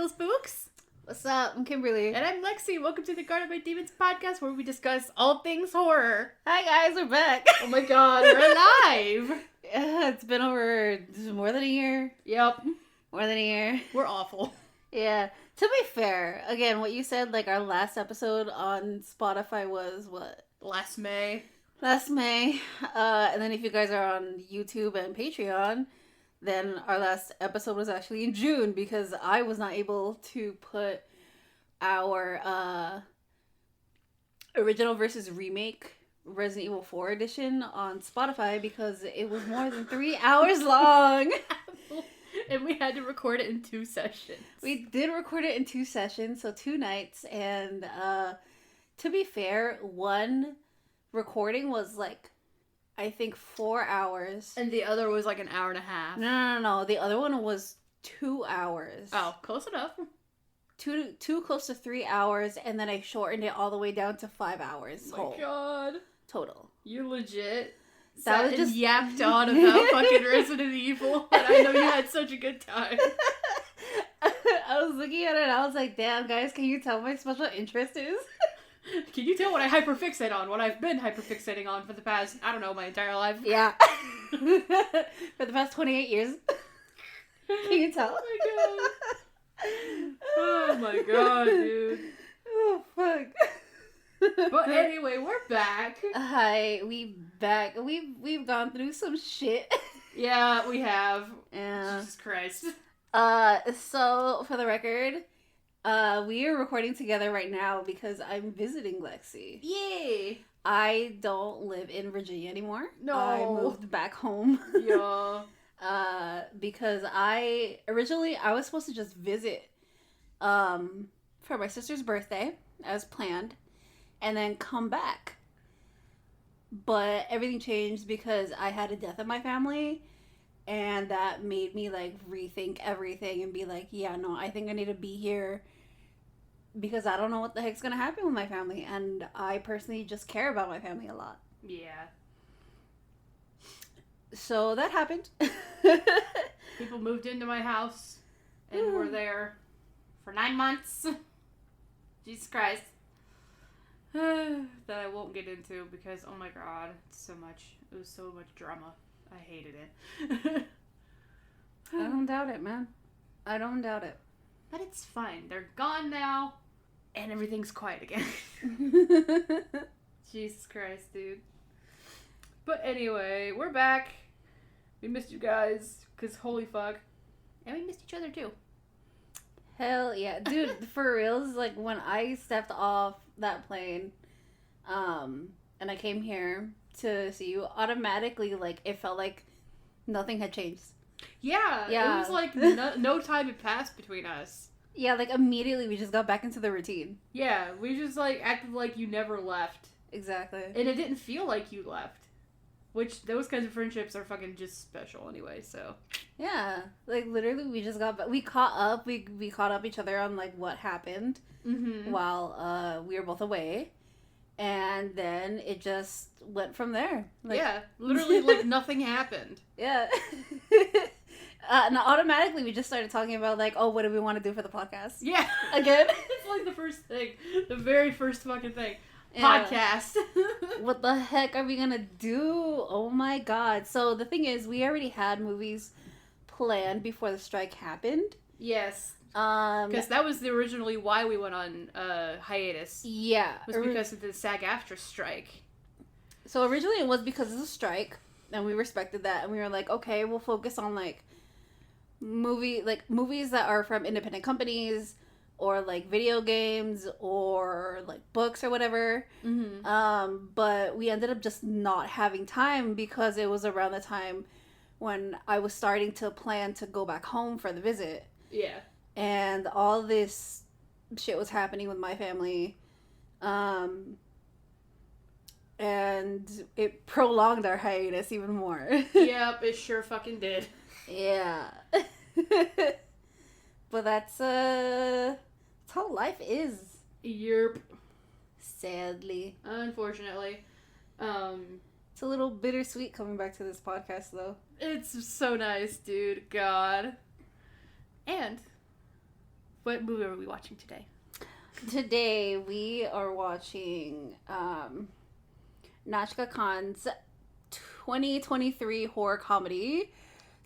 little spooks. What's up? I'm Kimberly. And I'm Lexi. Welcome to the Guarded by Demons podcast, where we discuss all things horror. Hi guys, we're back. Oh my god, we're alive! Yeah, it's been over more than a year. Yep. More than a year. We're awful. Yeah. To be fair, again, what you said, like our last episode on Spotify was what? Last May. Last May. And then if you guys are on YouTube and Patreon, then our last episode was actually in June because I was not able to put our original versus remake Resident Evil 4 edition on Spotify because it was more than 3 hours long. And we had to record it in 2 sessions. We did record it in 2 sessions, so 2 nights. And to be fair, one recording was like, I think 4 hours. And the other was like an hour and a half. No. The other one was 2 hours. Oh, close enough. Two close to 3 hours, and then I shortened it all the way down to 5 hours. Oh my god. Total. You legit That was just yapped on about fucking Resident Evil, and I know you had such a good time. I was looking at it and I was like, damn guys, can you tell what my special interest is? Can you tell what I hyperfixate on? What I've been hyperfixating on for the past, I don't know, my entire life? Yeah. For the past 28 years. Can you tell? Oh my god, dude. Oh, fuck. But anyway, we're back. Hi, we back. We've gone through some shit. Yeah, we have. Yeah. Jesus Christ. So, for the record, we are recording together right now because I'm visiting Lexi. Yay! I don't live in Virginia anymore. No. I moved back home. Yeah. Because I was supposed to just visit for my sister's birthday as planned and then come back. But everything changed because I had a death in my family, and that made me like rethink everything and be like, yeah, no, I think I need to be here because I don't know what the heck's gonna happen with my family, and I personally just care about my family a lot. Yeah. So that happened. People moved into my house and were there for 9 months. Jesus Christ. That I won't get into because, oh my god, it was so much drama. I hated it. I don't doubt it, man. I don't doubt it. But it's fine. They're gone now, and everything's quiet again. Jesus Christ, dude. But anyway, we're back. We missed you guys, because holy fuck. And we missed each other, too. Hell yeah. Dude, for reals, like, when I stepped off that plane, and I came here to see you, automatically, like, it felt like nothing had changed. Yeah. It was like no time had passed between us. Yeah, like, immediately we just got back into the routine. Yeah, we just, like, acted like you never left. Exactly. And it didn't feel like you left. Which, those kinds of friendships are fucking just special anyway, so. Yeah. Like, literally, we just got back. We caught up. We caught up each other on, like, what happened while we were both away. And then it just went from there. Like, yeah. Literally, like, nothing happened. Yeah. And automatically, we just started talking about, like, oh, what do we want to do for the podcast? Yeah. Again? It's like the first thing. The very first fucking thing. Yeah. Podcast. What the heck are we gonna do? Oh my god. So the thing is, we already had movies planned before the strike happened. Yes. Because that was originally why we went on hiatus. Yeah. Was because of the SAG-AFTRA strike. So originally it was because of the strike, and we respected that, and we were like, okay, we'll focus on like movies that are from independent companies, or like video games, or like books or whatever. But we ended up just not having time because it was around the time when I was starting to plan to go back home for the visit. Yeah. And all this shit was happening with my family. And it prolonged our hiatus even more. Yep, it sure fucking did. Yeah. But that's how life is. Yerp. Sadly. Unfortunately. It's a little bittersweet coming back to this podcast, though. It's so nice, dude. God. And What movie are we watching today? Today we are watching Nachka Khan's 2023 horror comedy,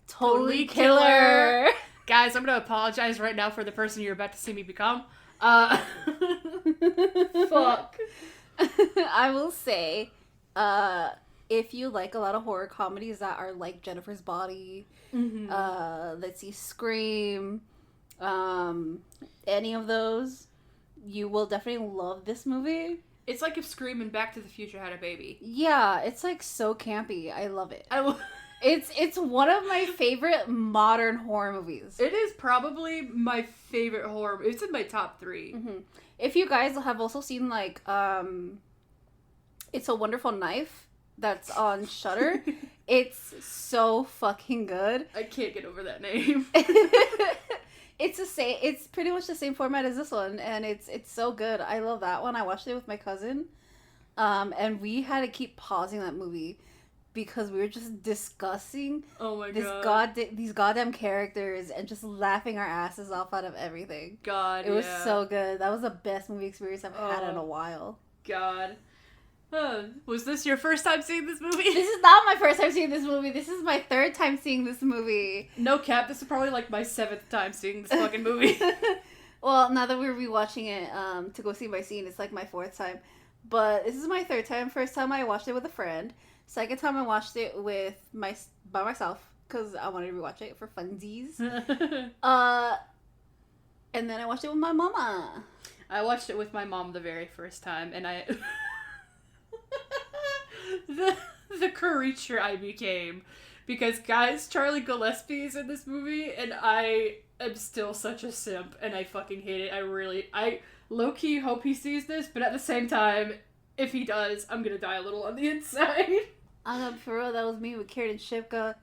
Totally Killer. Guys, I'm going to apologize right now for the person you're about to see me become. Fuck. I will say, if you like a lot of horror comedies that are like Jennifer's Body, let's see, Scream, any of those, you will definitely love this movie. It's like if Scream and Back to the Future had a baby. Yeah, it's like so campy. I love it. I It's one of my favorite modern horror movies. It is probably my favorite horror. It's in my top 3. If you guys have also seen like It's a Wonderful Knife that's on Shudder, it's so fucking good. I can't get over that name. It's pretty much the same format as this one, and it's so good. I love that one. I watched it with my cousin, and we had to keep pausing that movie because we were just discussing these goddamn characters and just laughing our asses off out of everything. It was so good. That was the best movie experience I've had in a while. God. Was this your first time seeing this movie? This is not my first time seeing this movie. This is my 3rd time seeing this movie. No cap, this is probably like my 7th time seeing this fucking movie. Well, now that we're rewatching it to go scene by scene, it's like my 4th time. But this is my 3rd time. First time I watched it with a friend. Second time I watched it by myself because I wanted to rewatch it for funsies. And then I watched it with my mama. I watched it with my mom the very first time, and I... the creature I became. Because, guys, Charlie Gillespie is in this movie, and I am still such a simp, and I fucking hate it. I low-key hope he sees this, but at the same time, if he does, I'm gonna die a little on the inside. For real, that was me with Karen Shipka.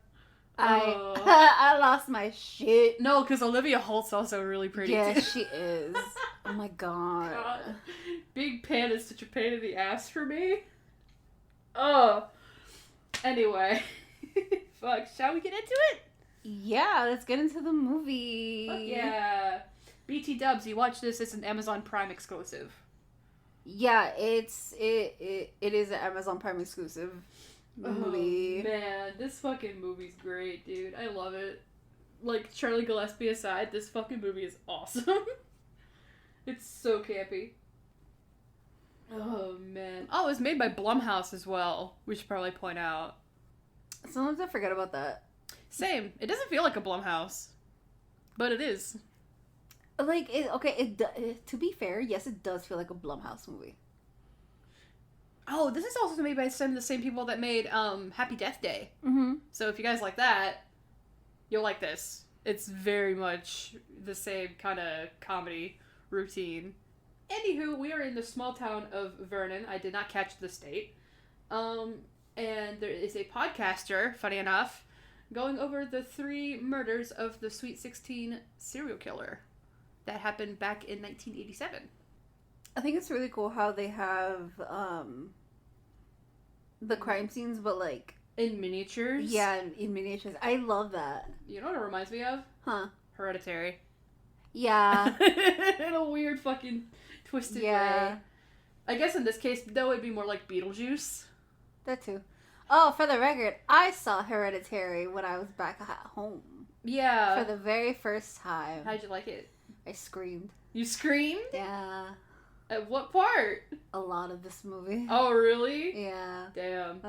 I lost my shit. No, because Olivia Holt's also really pretty. Yeah, she is. Oh my god. Big Pan is such a pain in the ass for me. Oh. Anyway. Fuck, shall we get into it? Yeah, let's get into the movie. Fuck yeah. BT Dubs, you watch this, it's an Amazon Prime exclusive. Yeah, it is an Amazon Prime exclusive movie. Oh, man, this fucking movie's great, dude. I love it. Like, Charlie Gillespie aside, this fucking movie is awesome. It's so campy. Oh, man. Oh, it was made by Blumhouse as well. We should probably point out. Sometimes I forget about that. Same. It doesn't feel like a Blumhouse. But it is. Like, to be fair, yes, it does feel like a Blumhouse movie. Oh, this is also made by some of the same people that made Happy Death Day. Mm-hmm. So if you guys like that, you'll like this. It's very much the same kind of comedy routine. Anywho, we are in the small town of Vernon. I did not catch the state. And there is a podcaster, funny enough, going over the 3 murders of the Sweet 16 serial killer that happened back in 1987. I think it's really cool how they have the crime scenes, but like... in miniatures? Yeah, in miniatures. I love that. You know what it reminds me of? Huh. Hereditary. Yeah. In a weird fucking twisted way. I guess in this case, though, it'd be more like Beetlejuice. That too. Oh, for the record, I saw Hereditary when I was back at home. Yeah. For the very first time. How'd you like it? I screamed. You screamed? Yeah. At what part? A lot of this movie. Oh, really? Yeah. Damn.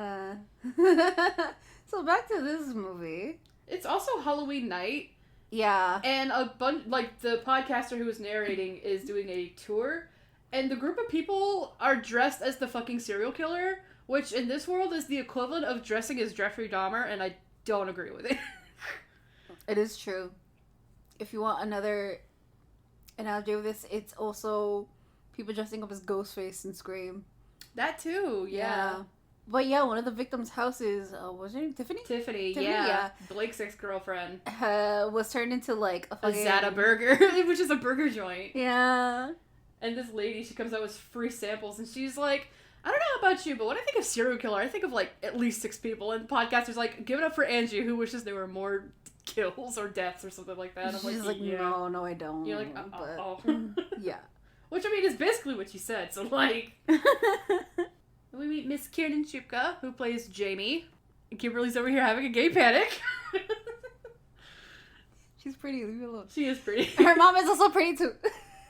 So back to this movie. It's also Halloween night. Yeah. And a bunch, like, the podcaster who was narrating is doing a tour, and the group of people are dressed as the fucking serial killer, which in this world is the equivalent of dressing as Jeffrey Dahmer, and I don't agree with it. It is true. If you want another analogy of this, it's also people dressing up as Ghostface and Scream. That too, yeah. But yeah, one of the victims' houses, was her name Tiffany? Tiffany, yeah. Blake's ex-girlfriend. Was turned into like a fucking... Zata Burger, which is a burger joint. Yeah. And this lady, she comes out with free samples, and she's like, I don't know about you, but when I think of serial killer, I think of like at least 6 people. And the podcaster's like, give it up for Angie, who wishes there were more kills or deaths or something like that. I'm She's like, yeah. no, I don't. You're like, but, oh. yeah. Which, I mean, is basically what you said, so, like... We meet Miss Kiernan Shipka, who plays Jamie. And Kimberly's over here having a gay panic. She's pretty, leave me alone. She is pretty. Her mom is also pretty, too.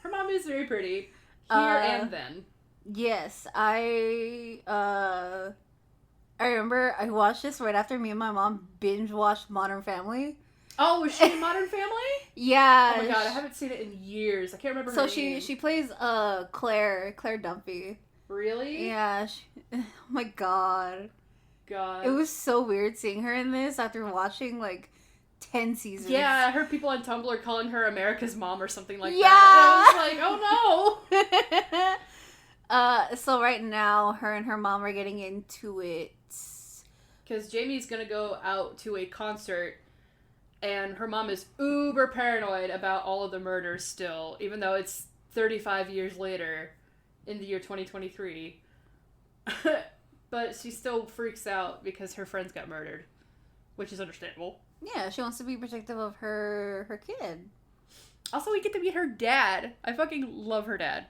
Her mom is very pretty. Here and then. Yes, I remember I watched this right after me and my mom binge-watched Modern Family. Oh, was she in Modern Family? Yeah. Oh my god, I haven't seen it in years. I can't remember her name. So she plays Claire Dunphy. Really? Yeah. Oh my god. God. It was so weird seeing her in this after watching like 10 seasons. Yeah, I heard people on Tumblr calling her America's Mom or something like yeah! that. And I was like, oh no! So right now, her and her mom are getting into it. Because Jamie's gonna go out to a concert, and her mom is uber paranoid about all of the murders still, even though it's 35 years later in the year 2023. But she still freaks out because her friends got murdered, which is understandable. Yeah, she wants to be protective of her kid. Also, we get to meet her dad. I fucking love her dad.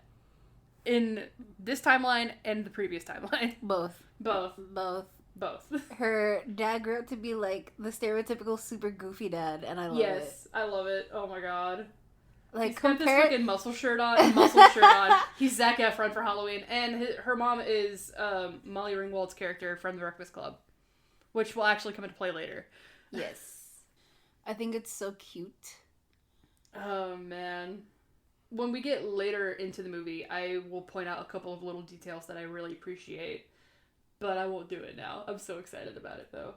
In this timeline and the previous timeline. Both. Her dad grew up to be like the stereotypical super goofy dad, and I love it. Yes, I love it. Oh my god. Like, he's got this fucking muscle shirt on. He's Zac Efron for Halloween, and her mom is Molly Ringwald's character from The Breakfast Club, which will actually come into play later. Yes. I think it's so cute. Oh, man. When we get later into the movie, I will point out a couple of little details that I really appreciate, but I won't do it now. I'm so excited about it, though.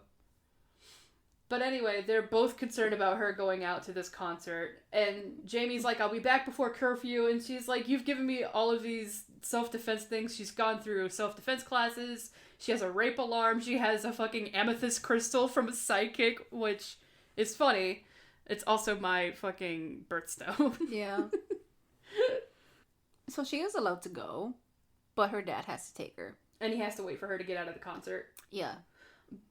But anyway, they're both concerned about her going out to this concert, and Jamie's like, I'll be back before curfew, and she's like, you've given me all of these self-defense things. She's gone through self-defense classes, she has a rape alarm, she has a fucking amethyst crystal from a sidekick, which is funny. It's also my fucking birthstone. Yeah. So she is allowed to go, but her dad has to take her. And he has to wait for her to get out of the concert. Yeah.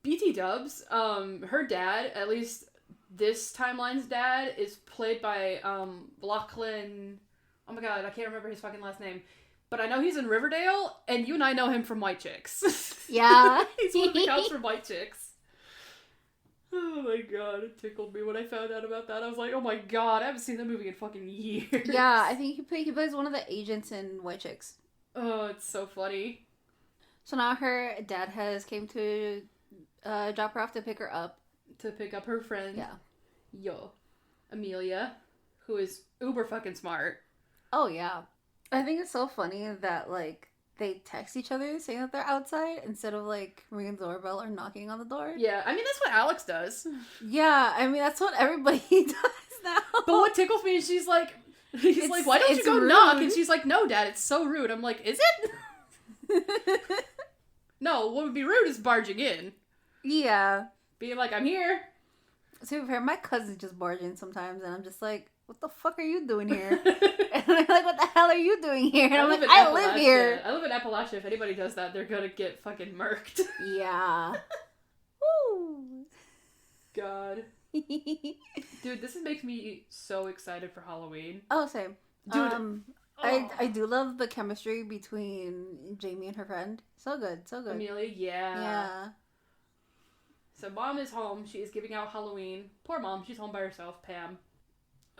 BT dubs, her dad, at least this timeline's dad, is played by Lachlan. Oh my god, I can't remember his fucking last name. But I know he's in Riverdale, and you and I know him from White Chicks. Yeah. He's one of the cops from White Chicks. Oh my god, it tickled me when I found out about that. I was like, oh my god, I haven't seen that movie in fucking years. Yeah, I think he plays one of the agents in White Chicks. Oh, it's so funny. So now her dad came to drop her off to pick her up. To pick up her friend. Yeah. Amelia, who is uber fucking smart. Oh, yeah. I think it's so funny that, like, they text each other saying that they're outside instead of, like, ringing the doorbell or knocking on the door. Yeah, I mean, that's what Alex does. Yeah, I mean, that's what everybody does now. But what tickles me is he's like, why don't you go rude. knock? And she's like, no, Dad, it's so rude. I'm like, is it? No, what would be rude is barging in. Yeah. Being like, I'm here. To be fair, my cousins just barge in sometimes, and I'm just like, what the fuck are you doing here? And they're like, what the hell are you doing here? And I'm like, I live here. I live in Appalachia. If anybody does that, they're gonna get fucking murked. Yeah. Woo. God. Dude, this makes me so excited for Halloween. Oh, same. Dude. I do love the chemistry between Jamie and her friend. So good. Amelia, yeah. Yeah. So mom is home. She is giving out Halloween. Poor mom. She's home by herself. Pam.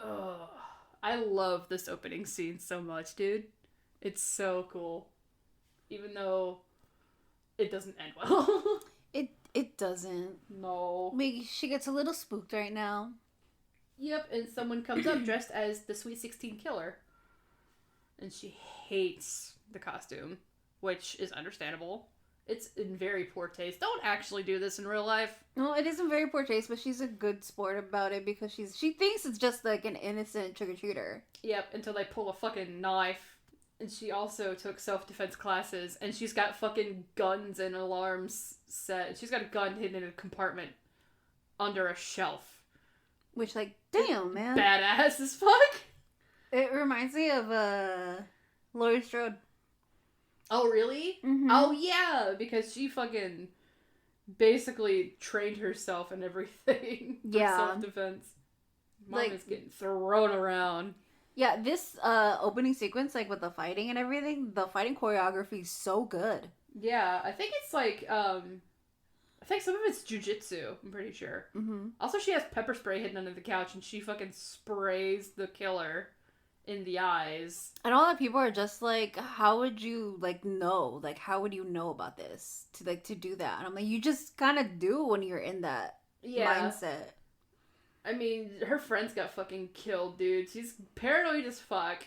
Ugh. I love this opening scene so much, dude. It's so cool. Even though it doesn't end well. It doesn't. No. She gets a little spooked right now. Yep, and someone comes up dressed as the Sweet 16 Killer. And she hates the costume, which is understandable. It's in very poor taste. Don't actually do this in real life. Well, it is in very poor taste, but she's a good sport about it because she thinks it's just like an innocent trick-or-treater. Yep, until they pull a fucking knife. And she also took self-defense classes, and she's got fucking guns and alarms set. She's got a gun hidden in a compartment under a shelf. Which, like, damn, man. Badass as fuck. It reminds me of Laurie Strode. Oh, really? Mm-hmm. Oh, yeah, because she fucking basically trained herself and everything for self-defense. Mom is getting thrown around. Yeah, this opening sequence, like with the fighting and everything, the fighting choreography is so good. Yeah, I think it's like, I think some of it's jujitsu, I'm pretty sure. Mm-hmm. Also, she has pepper spray hidden under the couch, and she fucking sprays the killer in the eyes. And all that people are just like, how would you, like, know? Like, how would you know about this? To do that. And I'm like, you just kind of do when you're in that mindset. I mean, her friends got fucking killed, dude. She's paranoid as fuck.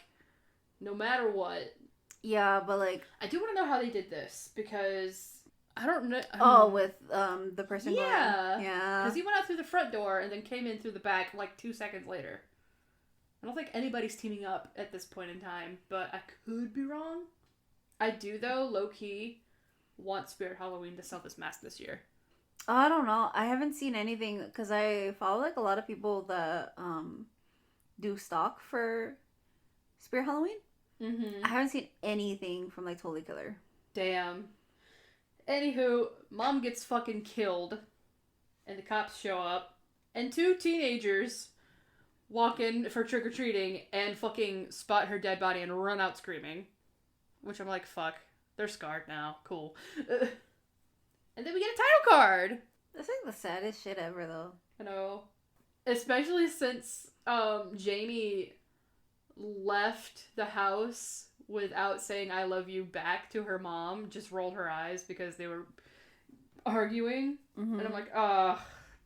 No matter what. Yeah, but like... I do want to know how they did this, because... I don't know. With the person going... Yeah. Because he went out through the front door and then came in through the back like 2 seconds later. I don't think anybody's teaming up at this point in time, but I could be wrong. I do, though, low-key, want Spirit Halloween to sell this mask this year. I don't know. I haven't seen anything, because I follow, like, a lot of people that do stock for Spirit Halloween. Mm-hmm. I haven't seen anything from, like, Totally Killer. Damn. Anywho, Mom gets fucking killed, and the cops show up, and 2 teenagers walk in for trick-or-treating and fucking spot her dead body and run out screaming. Which I'm like, fuck. They're scarred now. Cool. And then we get a title card! That's like the saddest shit ever, though. I know. Especially since Jamie left the house without saying I love you back to her mom. Just rolled her eyes because they were arguing. Mm-hmm. And I'm like,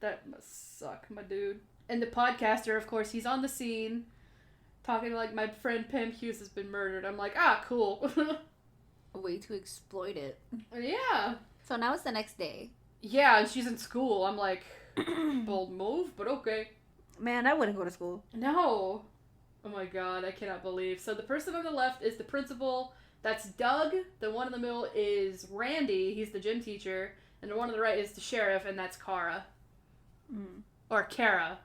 that must suck, my dude. And the podcaster, of course, he's on the scene talking like, my friend Pam Hughes has been murdered. I'm like, cool. A way to exploit it. Yeah. So now it's the next day. Yeah, and she's in school. I'm like, bold move, but okay. Man, I wouldn't go to school. No. Oh my god, I cannot believe. So the person on the left is the principal. That's Doug. The one in the middle is Randy. He's the gym teacher. And the one on the right is the sheriff, and that's Kara. Mm. Or Kara.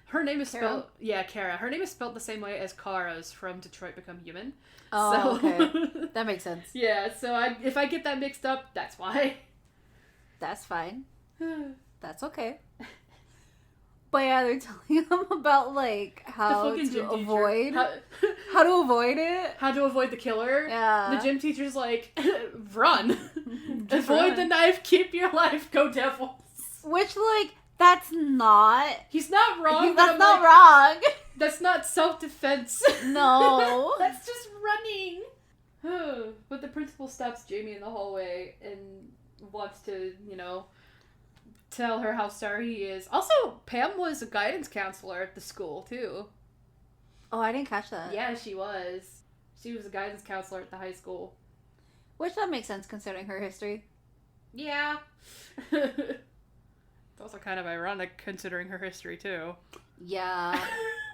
Her name is spelled... Yeah, Kara. Her name is spelled the same way as Kara's from Detroit Become Human. Oh, so, okay. That makes sense. Yeah, so if I get that mixed up, that's why. That's fine. That's okay. But yeah, they're telling them about, like, how to avoid... How to avoid it. How to avoid the killer. Yeah. The gym teacher's like, run. Avoid the knife, keep your life, go Devils. Which, like, that's not... He's not wrong. That's not wrong. That's not self-defense. No. That's just running. But the principal stops Jamie in the hallway and wants to, tell her how sorry he is. Also, Pam was a guidance counselor at the school, too. Oh, I didn't catch that. Yeah, she was. She was a guidance counselor at the high school. Which that makes sense considering her history. Yeah. It's also kind of ironic considering her history, too. Yeah.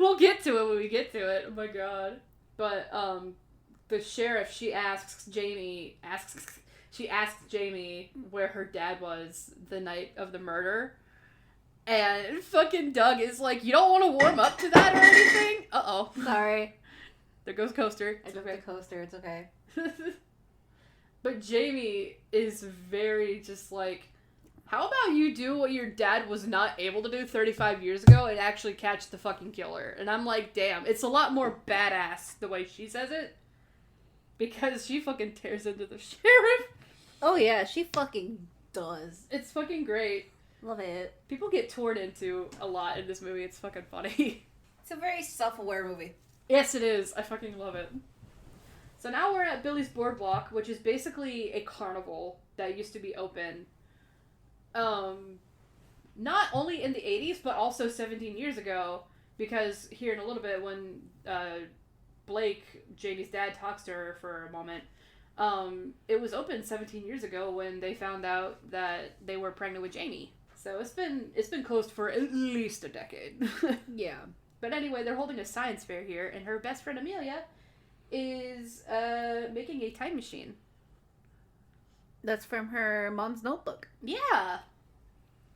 We'll get to it when we get to it. Oh my god. But, the sheriff, she asks Jamie where her dad was the night of the murder. And fucking Doug is like, you don't want to warm up to that or anything? Uh-oh. Sorry. There goes Coaster. I dropped the coaster. It's okay. But Jamie is very just like, how about you do what your dad was not able to do 35 years ago and actually catch the fucking killer? And I'm like, damn, it's a lot more badass the way she says it. Because she fucking tears into the sheriff. Oh yeah, she fucking does. It's fucking great. Love it. People get torn into a lot in this movie. It's fucking funny. It's a very self-aware movie. Yes, it is. I fucking love it. So now we're at Billy's Boardwalk, which is basically a carnival that used to be open. Not only in the 80s, but also 17 years ago. Because here in a little bit, when Blake, Jamie's dad, talks to her for a moment, it was open 17 years ago when they found out that they were pregnant with Jamie. So it's been closed for at least a decade. Yeah. But anyway, they're holding a science fair here, and her best friend Amelia is making a time machine. That's from her mom's notebook. Yeah.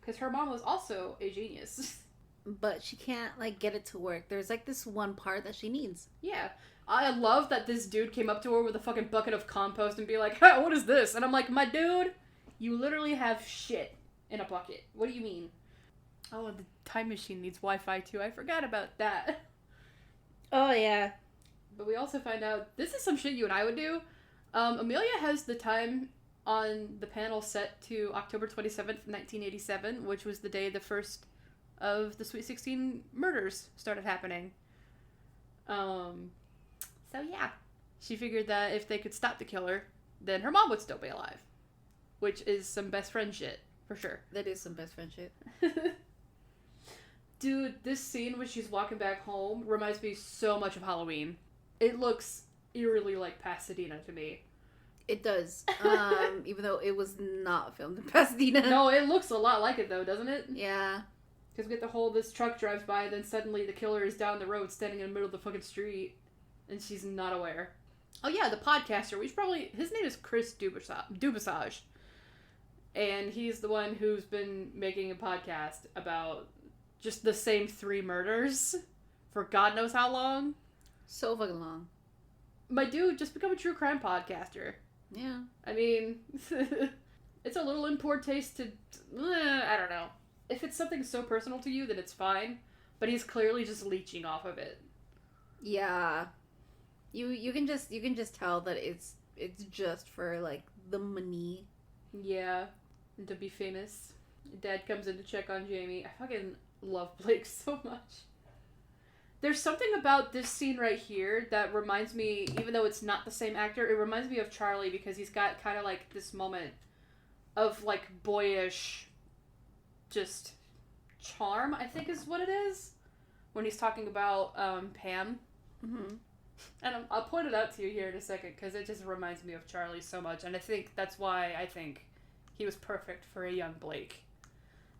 Because her mom was also a genius. But she can't, get it to work. There's, this one part that she needs. Yeah. I love that this dude came up to her with a fucking bucket of compost and be like, hey, what is this? And I'm like, my dude, You literally have shit in a bucket. What do you mean? Oh, and the time machine needs Wi-Fi too. I forgot about that. Oh, yeah. But we also find out, this is some shit you and I would do. Amelia has the time on the panel set to October 27th, 1987, which was the day the first of the Sweet 16 murders started happening. So yeah. She figured that if they could stop the killer, then her mom would still be alive. Which is some best friend shit, for sure. That is some best friend shit. Dude, this scene when she's walking back home reminds me so much of Halloween. It looks eerily like Pasadena to me. It does. Even though it was not filmed in Pasadena. No, it looks a lot like it though, doesn't it? Yeah. Because we get the whole, this truck drives by, then suddenly the killer is down the road standing in the middle of the fucking street. And she's not aware. Oh yeah, the podcaster, his name is Chris Dubasage. And he's the one who's been making a podcast about just the same 3 murders for God knows how long. So fucking long. My dude, just become a true crime podcaster. Yeah. I mean, it's a little in poor taste to, I don't know. If it's something so personal to you, then it's fine. But he's clearly just leeching off of it. Yeah. You can just tell that it's just for like the money. Yeah. And to be famous. Dad comes in to check on Jamie. I fucking love Blake so much. There's something about this scene right here that reminds me, even though it's not the same actor, it reminds me of Charlie because he's got kind of like this moment of like boyish just charm, I think is what it is, when he's talking about Pam. Mm-hmm. And I'll point it out to you here in a second because it just reminds me of Charlie so much, and I think that's why I think he was perfect for a young Blake.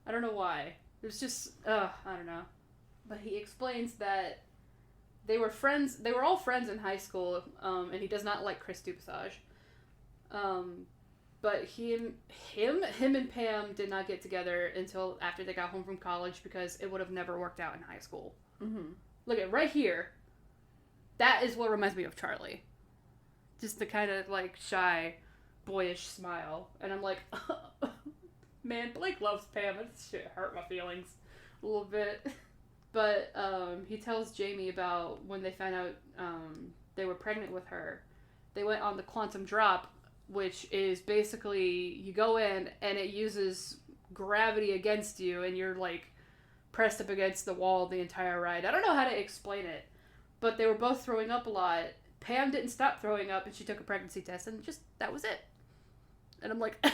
I don't know why. It was just, I don't know. But he explains that they were all friends in high school, and he does not like Chris Dubasage. But him and Pam did not get together until after they got home from college because it would have never worked out in high school. Mm-hmm. Look at right here. That is what reminds me of Charlie. Just the kind of like shy, boyish smile. And I'm like, man, Blake loves Pam. This shit hurt my feelings a little bit. But he tells Jamie about when they found out they were pregnant with her. They went on the quantum drop, which is basically you go in and it uses gravity against you and you're like pressed up against the wall the entire ride. I don't know how to explain it, but they were both throwing up a lot. Pam didn't stop throwing up and she took a pregnancy test and just that was it. And I'm like,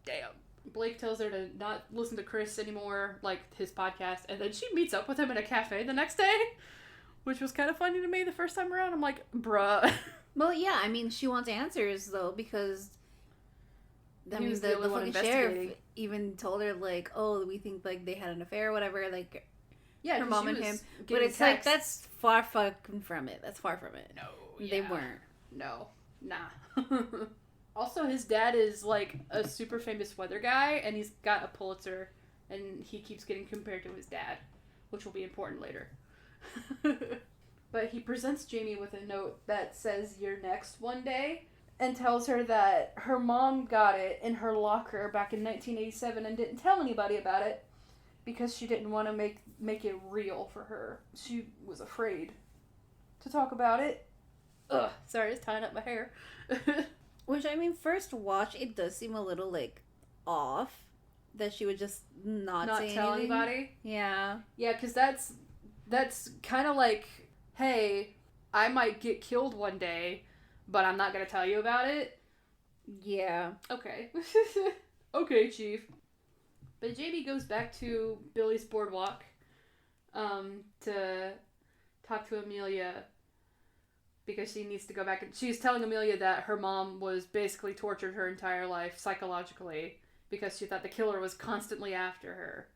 damn. Blake tells her to not listen to Chris anymore, like his podcast, and then she meets up with him in a cafe the next day, which was kind of funny to me the first time around. I'm like, bruh. Well, yeah, I mean, she wants answers, though, because I mean, the fucking sheriff even told her, like, oh, we think, like, they had an affair or whatever, like, yeah, her mom and him. But it's text. like, that's far fucking from it. That's far from it. No, They weren't. No. Nah. Also, his dad is, like, a super famous weather guy, and he's got a Pulitzer, and he keeps getting compared to his dad, which will be important later. But he presents Jamie with a note that says, "You're next" one day, and tells her that her mom got it in her locker back in 1987 and didn't tell anybody about it because she didn't want to make it real for her. She was afraid to talk about it. Ugh, sorry, it's tying up my hair. Which, I mean, first watch, it does seem a little, like, off that she would just not say tell anything. anybody. Yeah. Yeah, because that's kind of like, hey, I might get killed one day, but I'm not going to tell you about it. Yeah. Okay. Okay, Chief. But Jamie goes back to Billy's boardwalk to talk to Amelia because she needs to go back. She's telling Amelia that her mom was basically tortured her entire life psychologically because she thought the killer was constantly after her.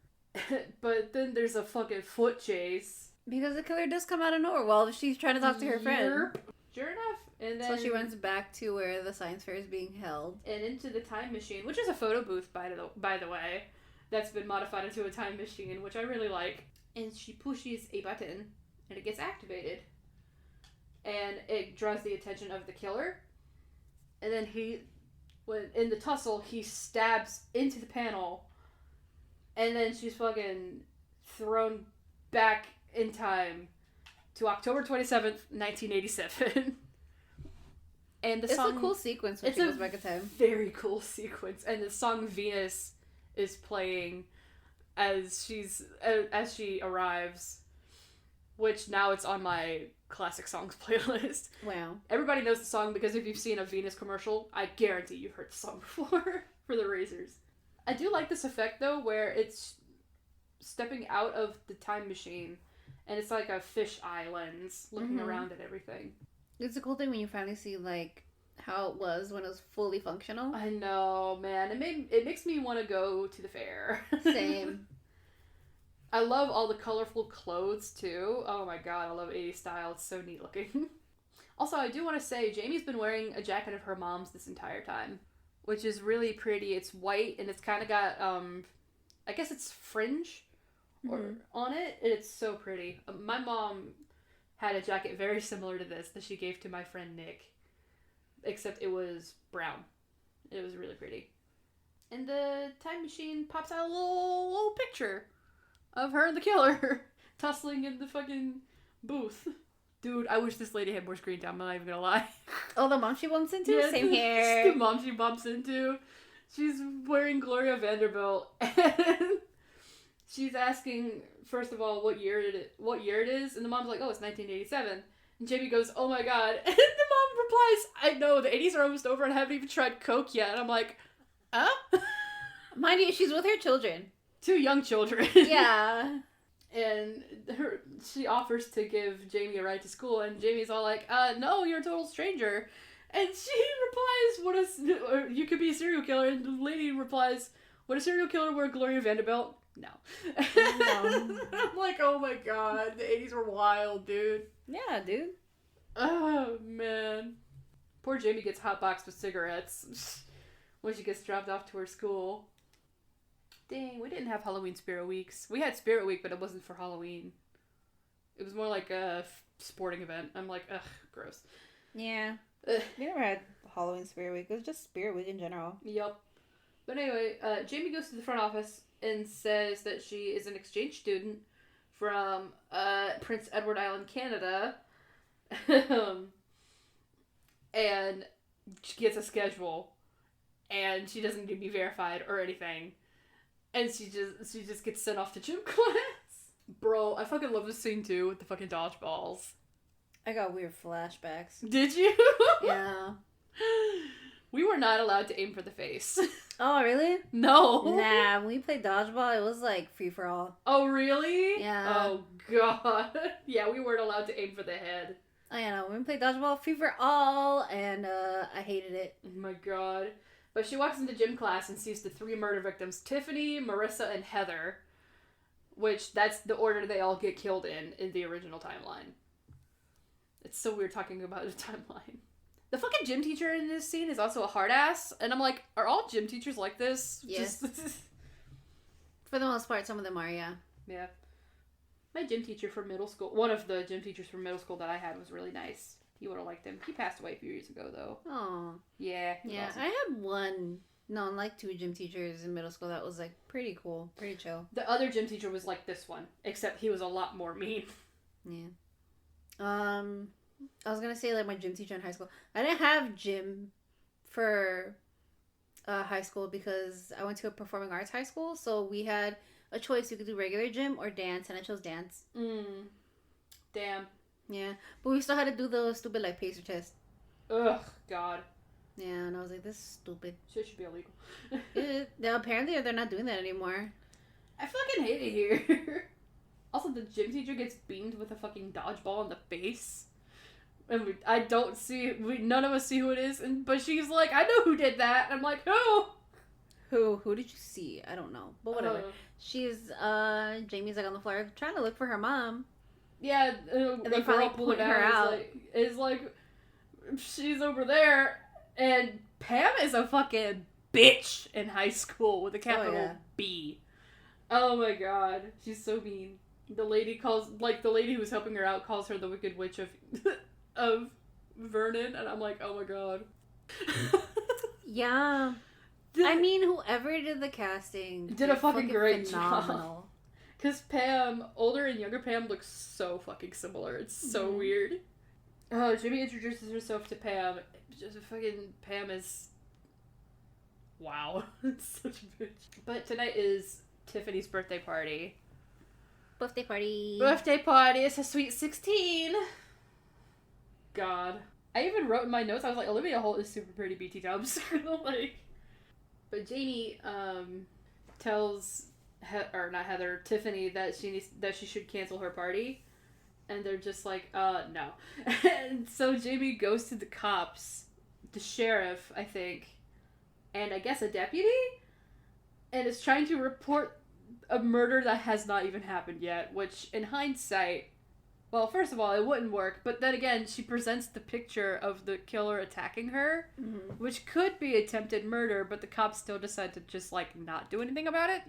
But then there's a fucking foot chase. Because the killer does come out of nowhere while she's trying to talk to her friend. Sure enough. And then, so she runs back to where the science fair is being held. And into the time machine, which is a photo booth, by the way, that's been modified into a time machine, which I really like. And she pushes a button, and it gets activated. And it draws the attention of the killer. And then he when in the tussle, he stabs into the panel, and then she's fucking thrown back in time to October 27th, 1987. And the song... It's a cool sequence when she goes back in time. Very cool sequence. And the song Venus is playing as she arrives, which now it's on my classic songs playlist. Wow. Everybody knows the song because if you've seen a Venus commercial, I guarantee you've heard the song before for the Razors. I do like this effect, though, where it's stepping out of the time machine, and it's like a fisheye lens looking around at everything. It's a cool thing when you finally see, like, how it was when it was fully functional. I know, man. It makes me want to go to the fair. Same. I love all the colorful clothes, too. Oh my god, I love 80s style. It's so neat looking. Also, I do want to say, Jamie's been wearing a jacket of her mom's this entire time, which is really pretty. It's white, and it's kind of got, I guess it's fringe on it, and it's so pretty. My mom had a jacket very similar to this that she gave to my friend Nick, except it was brown. It was really pretty. And the time machine pops out a little picture of her and the killer tussling in the fucking booth. Dude, I wish this lady had more screen time, I'm not even gonna lie. Oh, the mom she bumps into? Yeah, Same here. It's the mom she bumps into. She's wearing Gloria Vanderbilt, and she's asking, first of all, what year it is, and the mom's like, oh, it's 1987. And Jamie goes, oh my god. And the mom replies, I know, the 80s are almost over and I haven't even tried Coke yet. And I'm like, huh? Mind you, she's with her children. 2 young children. Yeah. And she offers to give Jamie a ride to school, and Jamie's all like, no, you're a total stranger. And she replies, you could be a serial killer. And the lady replies, would a serial killer wear Gloria Vanderbilt? No. I'm like, oh my god, the 80s were wild, dude. Yeah, dude. Oh, man. Poor Jamie gets hotboxed with cigarettes when she gets dropped off to her school. Dang, we didn't have Halloween Spirit Weeks. We had Spirit Week, but it wasn't for Halloween. It was more like a sporting event. I'm like, ugh, gross. Yeah. We never had Halloween Spirit Week. It was just Spirit Week in general. Yep. But anyway, Jamie goes to the front office and says that she is an exchange student from Prince Edward Island, Canada. And she gets a schedule. And she doesn't need to be verified or anything. And she just gets sent off to gym class. Bro, I fucking love this scene too with the fucking dodgeballs. I got weird flashbacks. Did you? Yeah. We were not allowed to aim for the face. Oh, really? No. Nah, when we played dodgeball, it was like free for all. Oh, really? Yeah. Oh, God. Yeah, we weren't allowed to aim for the head. Oh, yeah, no, when we played dodgeball, free for all, and I hated it. Oh, my God. But she walks into gym class and sees the 3 murder victims, Tiffany, Marissa, and Heather. Which, that's the order they all get killed in the original timeline. It's so weird talking about a timeline. The fucking gym teacher in this scene is also a hard ass, and I'm like, are all gym teachers like this? Yes. Just... For the most part, some of them are, yeah. Yeah. My gym teacher from middle school, one of the gym teachers from middle school that I had was really nice. You would have liked him. He passed away a few years ago, though. Oh. Yeah. Yeah, awesome. I had like 2 gym teachers in middle school that was, like, pretty cool. Pretty chill. The other gym teacher was like this one, except he was a lot more mean. Yeah. I was gonna say, like, my gym teacher in high school. I didn't have gym for high school because I went to a performing arts high school, so we had a choice. You could do regular gym or dance, and I chose dance. Damn. Yeah, but we still had to do the stupid, like, pacer test. Ugh, God. Yeah, and I was like, this is stupid. Shit should be illegal. Apparently they're not doing that anymore. I fucking hate it here. Also, the gym teacher gets beamed with a fucking dodgeball in the face. And I don't see, none of us see who it is, but she's like, I know who did that. And I'm like, who? Who did you see? I don't know, but whatever. Jamie's, like, on the floor trying to look for her mom. Yeah, and they the finally girl pulling her out. Is like, she's over there, and Pam is a fucking bitch in high school with a capital B. Oh my god, she's so mean. The lady who's helping her out calls her the Wicked Witch of Vernon, and I'm like, oh my god. Yeah. I mean, whoever did the casting did a fucking great phenomenal. job. Because Pam, older and younger Pam, looks so fucking similar. It's so weird. Oh, Jimmy introduces herself to Pam. Just fucking Pam is... Wow. It's such a bitch. But tonight is Tiffany's birthday party. Birthday party. Birthday party. It's a sweet 16. God. I even wrote in my notes, I was like, Olivia Holt is super pretty BT dubs. Like... But Jamie tells Tiffany that she should cancel her party, and they're just like, no. And so Jamie goes to the cops, the sheriff, I think, and I guess a deputy, and is trying to report a murder that has not even happened yet. Which, in hindsight, well, first of all, it wouldn't work, but then again, she presents the picture of the killer attacking her, which could be attempted murder, but the cops still decide to just, like, not do anything about it.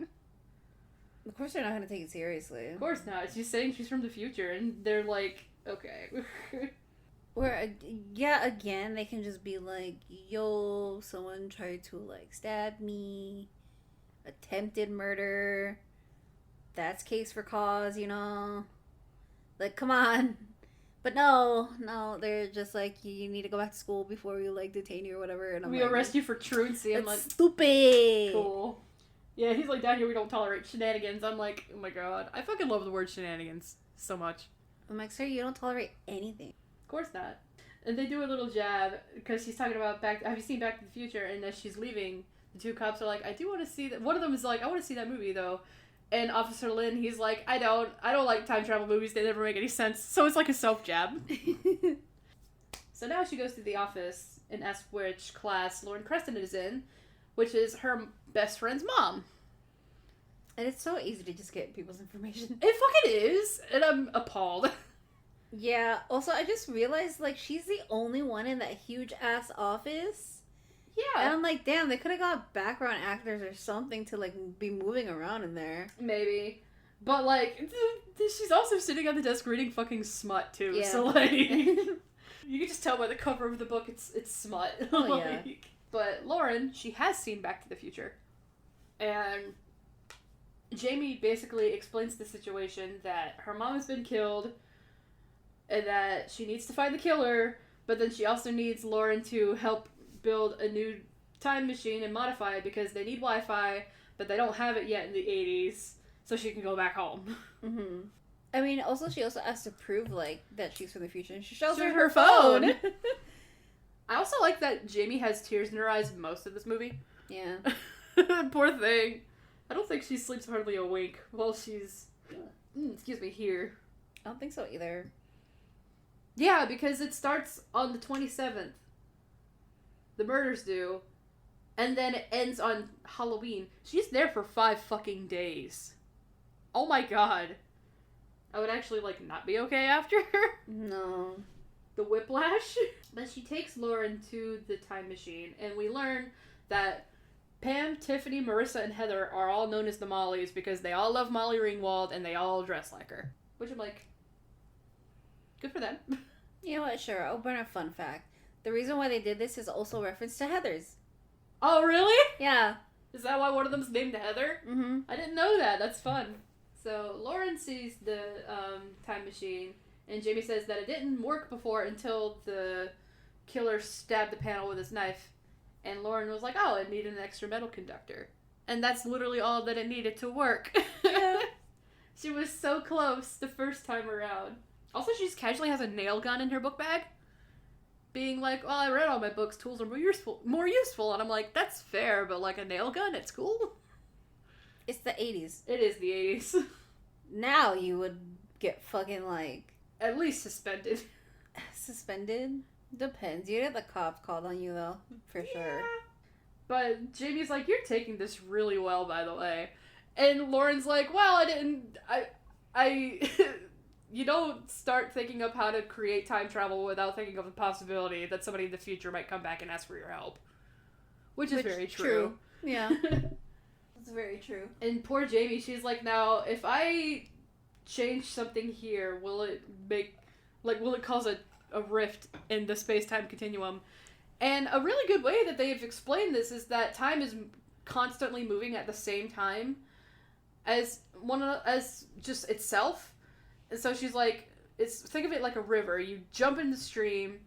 Of course they're not going to take it seriously. Of course not. She's saying she's from the future, and they're like, okay. Or, yeah, again, they can just be like, yo, someone tried to, like, stab me, attempted murder, that's case for cause, you know? Like, come on. But no, they're just like, you need to go back to school before we, like, detain you or whatever. And we arrest you for truancy. That's I'm like, stupid. Cool. Yeah, he's like, down here we don't tolerate shenanigans. I'm like, oh my god. I fucking love the word shenanigans so much. I'm like, sir, you don't tolerate anything. Of course not. And they do a little jab, because she's talking about have you seen Back to the Future? And as she's leaving, the two cops are like, I do want to see that. One of them is like, I want to see that movie, though. And Officer Lynn, he's like, I don't like time travel movies. They never make any sense. So it's like a self-jab. So now she goes to the office and asks which class Lauren Creston is in, which is her best friend's mom. And it's so easy to just get people's information. It fucking is. And I'm appalled. Yeah. Also, I just realized, like, she's the only one in that huge-ass office. Yeah. And I'm like, damn, they could have got background actors or something to, like, be moving around in there. Maybe. But, like, she's also sitting at the desk reading fucking smut, too. Yeah. So, like, you can just tell by the cover of the book it's smut. Oh, like, yeah. But Lauren, she has seen Back to the Future. And Jamie basically explains the situation that her mom has been killed and that she needs to find the killer, but then she also needs Lauren to help build a new time machine and modify it because they need Wi-Fi, but they don't have it yet in the 80s, so she can go back home. Mm-hmm. I mean, also, she also has to prove, like, that she's from the future, and she shows Show her phone. I also like that Jamie has tears in her eyes most of this movie. Yeah. Poor thing. I don't think she sleeps hardly a wink while she's, here. I don't think so either. Yeah, because it starts on the 27th. The murders do. And then it ends on Halloween. She's there for 5 fucking days. Oh my god. I would actually, like, not be okay after her. No. The whiplash. But she takes Lauren to the time machine, and we learn that Pam, Tiffany, Marissa, and Heather are all known as the Mollys because they all love Molly Ringwald and they all dress like her. Which I'm like, good for them. You know what? Sure, I'll burn a fun fact. The reason why they did this is also reference to Heather's. Oh, really? Yeah. Is that why one of them's named Heather? Mm-hmm. I didn't know that. That's fun. So Lauren sees the time machine, and Jamie says that it didn't work before until the killer stabbed the panel with his knife. And Lauren was like, oh, it needed an extra metal conductor. And that's literally all that it needed to work. Yeah. She was so close the first time around. Also, she just casually has a nail gun in her book bag. Being like, well, I read all my books, tools are more useful. And I'm like, that's fair, but like a nail gun at school? It's the 80s. It is the 80s. Now you would get fucking, like... At least suspended. Suspended? Depends. You get the cops called on you, though. For sure. But Jamie's like, you're taking this really well, by the way. And Lauren's like, well, I you don't start thinking of how to create time travel without thinking of the possibility that somebody in the future might come back and ask for your help. Which is very true. Yeah. It's very true. And poor Jamie, she's like, now, if I change something here, will it cause a rift in the space-time continuum? And a really good way that they've explained this is that time is constantly moving at the same time as as just itself. And so she's like, think of it like a river. You jump in the stream,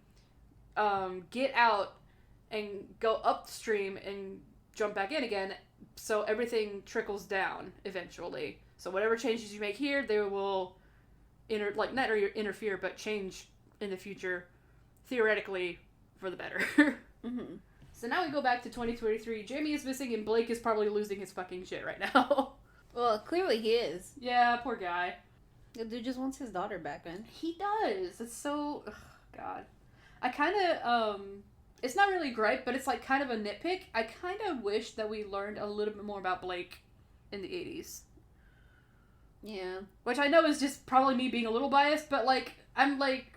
get out, and go upstream and jump back in again. So everything trickles down eventually. So whatever changes you make here, they will not interfere, but change in the future, theoretically, for the better. Mm-hmm. So now we go back to 2023. Jamie is missing, and Blake is probably losing his fucking shit right now. Well, clearly he is. Yeah, poor guy. The dude just wants his daughter back, man. He does. It's so... Ugh, God. I kind of, it's not really a gripe, but it's like kind of a nitpick. I kind of wish that we learned a little bit more about Blake in the 80s. Yeah. Which I know is just probably me being a little biased, but like, I'm like...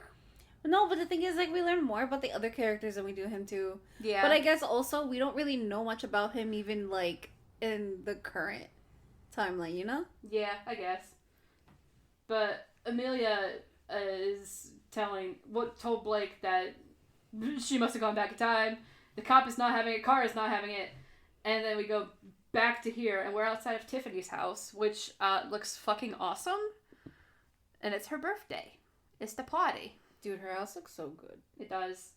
No, but the thing is, like, we learn more about the other characters than we do him, too. Yeah. But I guess also, we don't really know much about him even, like, in the current timeline, you know? Yeah, I guess. But Amelia is told Blake that she must have gone back in time. The cop is not having it, car is not having it. And then we go back to here, and we're outside of Tiffany's house, which looks fucking awesome. And it's her birthday. It's the party. Dude, her house looks so good. It does.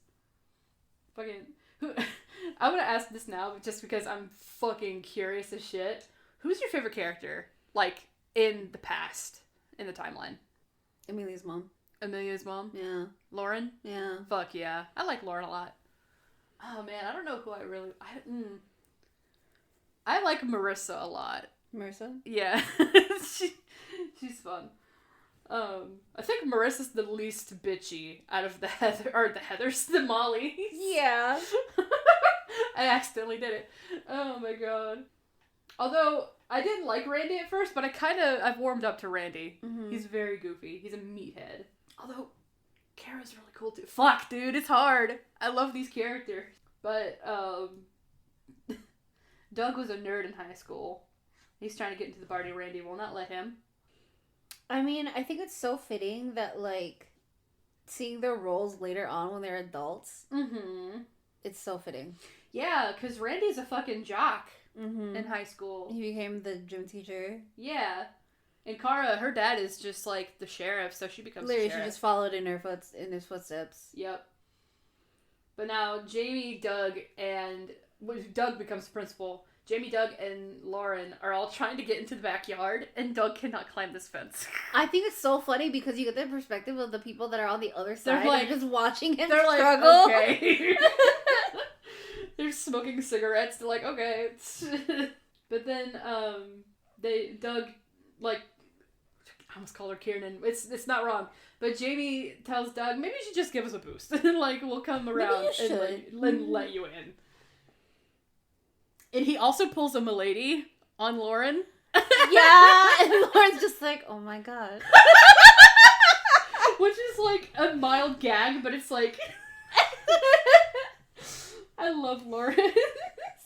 Fucking... I'm gonna ask this now, just because I'm fucking curious as shit. Who's your favorite character? Like, in the past. In the timeline. Amelia's mom. Amelia's mom? Yeah. Lauren? Yeah. Fuck yeah. I like Lauren a lot. Oh man, I don't know who I really... I like Marissa a lot. Marissa? Yeah. She's fun. I think Marissa's the least bitchy out of the Heathers, the Mollys. Yeah. I accidentally did it. Oh my god. Although, I didn't like Randy at first, but I've warmed up to Randy. Mm-hmm. He's very goofy. He's a meathead. Although, Kara's really cool too. Fuck, dude, it's hard. I love these characters. But, Doug was a nerd in high school. He's trying to get into the party. Randy will not let him. I mean, I think it's so fitting that, like, seeing their roles later on when they're adults, it's so fitting. Yeah, because Randy's a fucking jock in high school. He became the gym teacher. Yeah. And Kara, her dad is just, like, the sheriff, so she becomes Literally, the sheriff. she just followed in his footsteps. Yep. But now, Jamie, Doug becomes principal. Jamie, Doug, and Lauren are all trying to get into the backyard, and Doug cannot climb this fence. I think it's so funny because you get the perspective of the people that are on the other side. They're like, and just watching him they're struggle. Like, okay. They're smoking cigarettes. They're like, okay. But then, Doug, like, I almost called her Kiernan. It's not wrong. But Jamie tells Doug, maybe you should just give us a boost. And, like, we'll come around and let you in. And he also pulls a milady on Lauren. Yeah, and Lauren's just like, oh my god. Which is like a mild gag, but it's like... I love Lauren.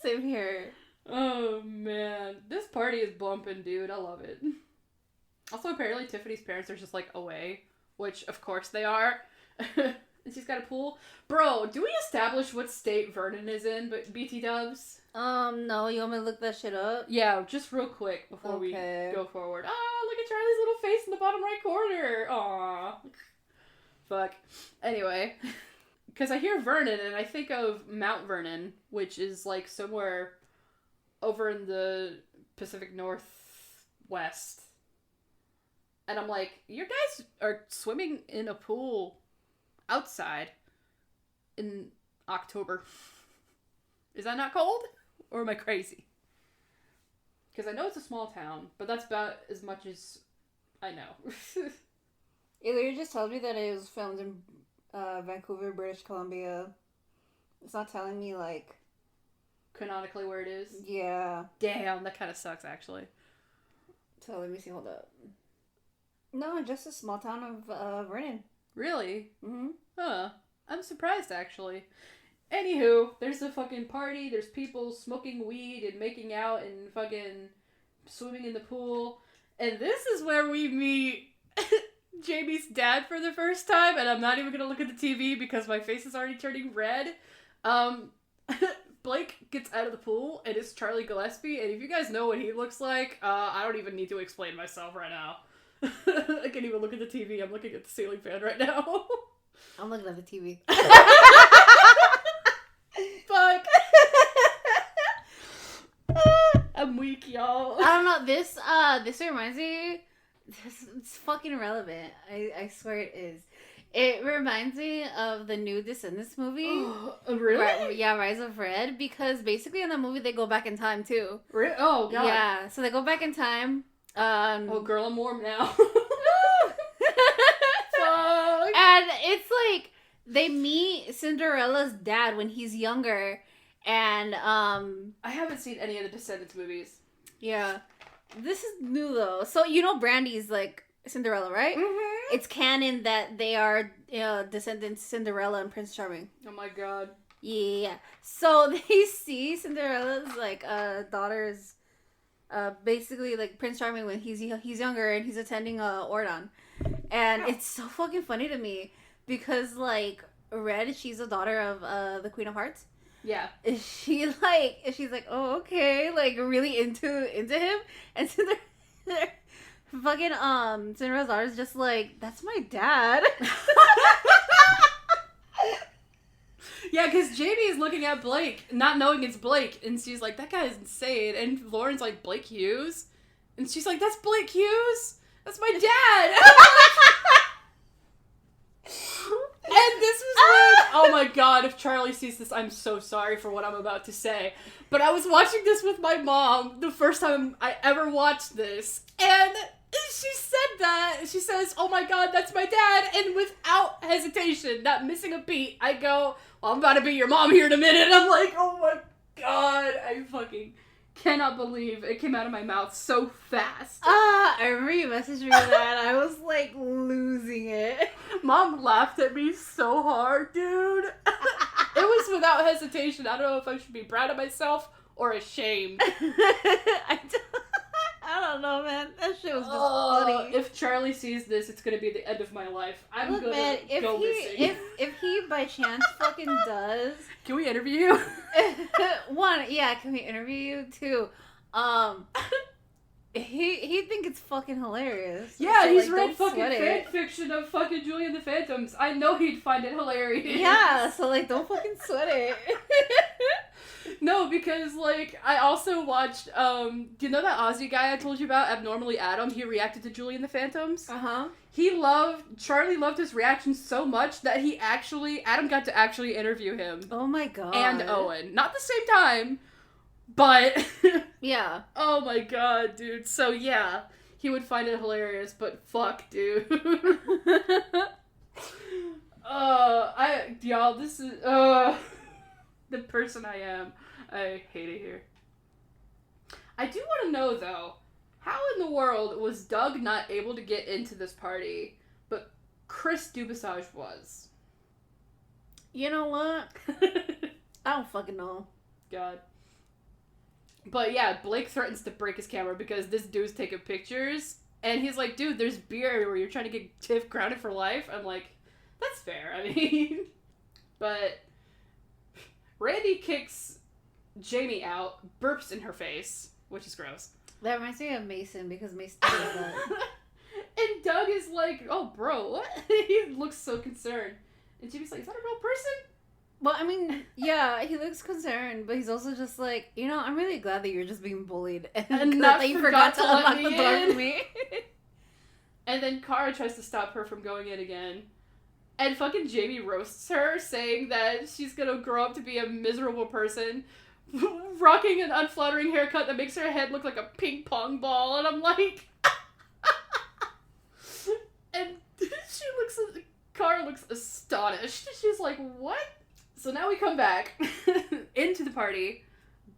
Same here. Oh man. This party is bumping, dude. I love it. Also, apparently Tiffany's parents are just like away, which of course they are. And she's got a pool. Bro, do we establish what state Vernon is in, but BT dubs? No, you want me to look that shit up? Yeah, just real quick before we go forward. Oh, look at Charlie's little face in the bottom right corner. Aw. Fuck. Anyway. Because I hear Vernon, and I think of Mount Vernon, which is, like, somewhere over in the Pacific Northwest. And I'm like, you guys are swimming in a pool outside in October. Is that not cold? Or am I crazy? Because I know it's a small town, but that's about as much as I know. Either you just told me that it was filmed in Vancouver, British Columbia. It's not telling me, like... Canonically where it is? Yeah. Damn, that kind of sucks, actually. So, let me see, hold up. No, just a small town of Vernon. Really? Mm-hmm. Huh. I'm surprised, actually. Anywho, there's a fucking party, there's people smoking weed and making out and fucking swimming in the pool. And this is where we meet Jamie's dad for the first time, and I'm not even gonna look at the TV because my face is already turning red. Blake gets out of the pool, and it's Charlie Gillespie, and if you guys know what he looks like, I don't even need to explain myself right now. I can't even look at the TV. I'm looking at the ceiling fan right now. I'm looking at the TV. Fuck. I'm weak, y'all. I don't know. This reminds me. It's fucking relevant. I swear it is. It reminds me of the new Descendants movie. Really? Yeah, Rise of Red. Because basically in the movie they go back in time too. Really? Oh god. Yeah. So they go back in time. Oh girl, I'm warm now. Fuck. Fuck. And it's like they meet Cinderella's dad when he's younger, and I haven't seen any of the Descendants movies. yeah, this is new though. So you know Brandy's like Cinderella, right? Mm-hmm. It's canon that they are descendants Cinderella and Prince Charming. Oh my god. Yeah. So they see Cinderella's like daughter's basically like Prince Charming when he's younger and he's attending Ordon. And it's so fucking funny to me because like Red, she's a daughter of the Queen of Hearts. Yeah. She's like, oh okay, like really into him, and Cinderella's daughter's just like, that's my dad. Yeah, because Jamie is looking at Blake, not knowing it's Blake, and she's like, that guy is insane. And Lauren's like, Blake Hughes? And she's like, that's Blake Hughes? That's my dad! And this was like, oh my god, if Charlie sees this, I'm so sorry for what I'm about to say. But I was watching this with my mom the first time I ever watched this, and she said that. She says, oh my god, that's my dad. And without hesitation, not missing a beat, I go, well, I'm about to be your mom here in a minute. And I'm like, oh my god, I fucking cannot believe it came out of my mouth so fast. I remember you messaged me that. I was like losing it. Mom laughed at me so hard, dude. It was without hesitation. I don't know if I should be proud of myself or ashamed. I don't know, man. That shit was just funny. If Charlie sees this, it's gonna be the end of my life. I'm Look, gonna man, go missing. if he by chance fucking does, Can we interview you? one, yeah, can we interview you? Two, he'd think it's fucking hilarious. Yeah, So, he's like, read don't fucking sweat fan it. fiction of fucking Julie and the Phantoms. I know he'd find it hilarious. Yeah, so like, don't fucking sweat it. No, because, like, I also watched, do you know that Aussie guy I told you about, Abnormally Adam? He reacted to Julie and the Phantoms? Uh-huh. Charlie loved his reaction so much that Adam got to actually interview him. Oh my god. And Owen. Not the same time, but... Yeah. Oh my god, dude. So, yeah, he would find it hilarious, but fuck, dude. Y'all, this is, the person I am. I hate it here. I do want to know, though, how in the world was Doug not able to get into this party, but Chris Dubasage was? You know what? I don't fucking know. God. But yeah, Blake threatens to break his camera because this dude's taking pictures, and he's like, dude, there's beer everywhere. You're trying to get Tiff grounded for life? I'm like, that's fair. I mean, but Randy kicks Jamie out, burps in her face, which is gross. That reminds me of Mason because Mason does that. And Doug is like, oh, bro, what? He looks so concerned. And Jamie's like, is that a real person? Well, I mean, yeah, he looks concerned, but he's also just like, you know, I'm really glad that you're just being bullied and that you forgot to unlock the door for me. And then Kara tries to stop her from going in again. And fucking Jamie roasts her, saying that she's gonna grow up to be a miserable person, rocking an unflattering haircut that makes her head look like a ping pong ball. And I'm like... And Kara looks astonished. She's like, what? So now we come back into the party.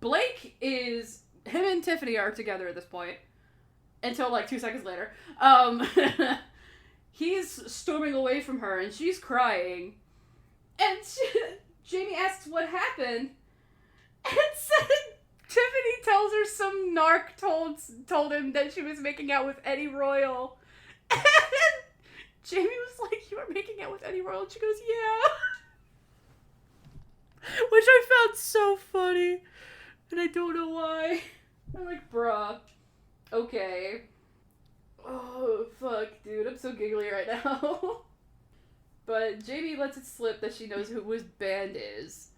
Him and Tiffany are together at this point. Until like 2 seconds later. He's storming away from her and she's crying. And Jamie asks what happened. And Tiffany tells her some narc told him that she was making out with Eddie Royal. And Jamie was like, you were making out with Eddie Royal? And she goes, yeah. Which I found so funny. And I don't know why. I'm like, bruh. Okay. Oh, fuck, dude. I'm so giggly right now. But Jamie lets it slip that she knows who his band is.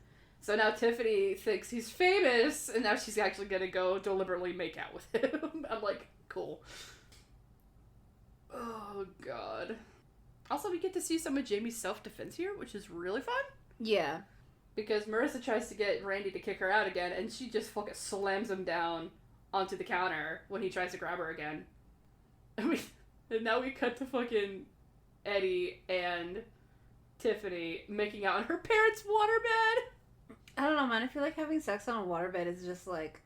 So now Tiffany thinks he's famous, and now she's actually gonna go deliberately make out with him. I'm like, cool. Oh, God. Also, we get to see some of Jamie's self-defense here, which is really fun. Yeah. Because Marissa tries to get Randy to kick her out again, and she just fucking slams him down onto the counter when he tries to grab her again. And now we cut to fucking Eddie and Tiffany making out in her parents' waterbed. I don't know, man. I feel like having sex on a waterbed is just like...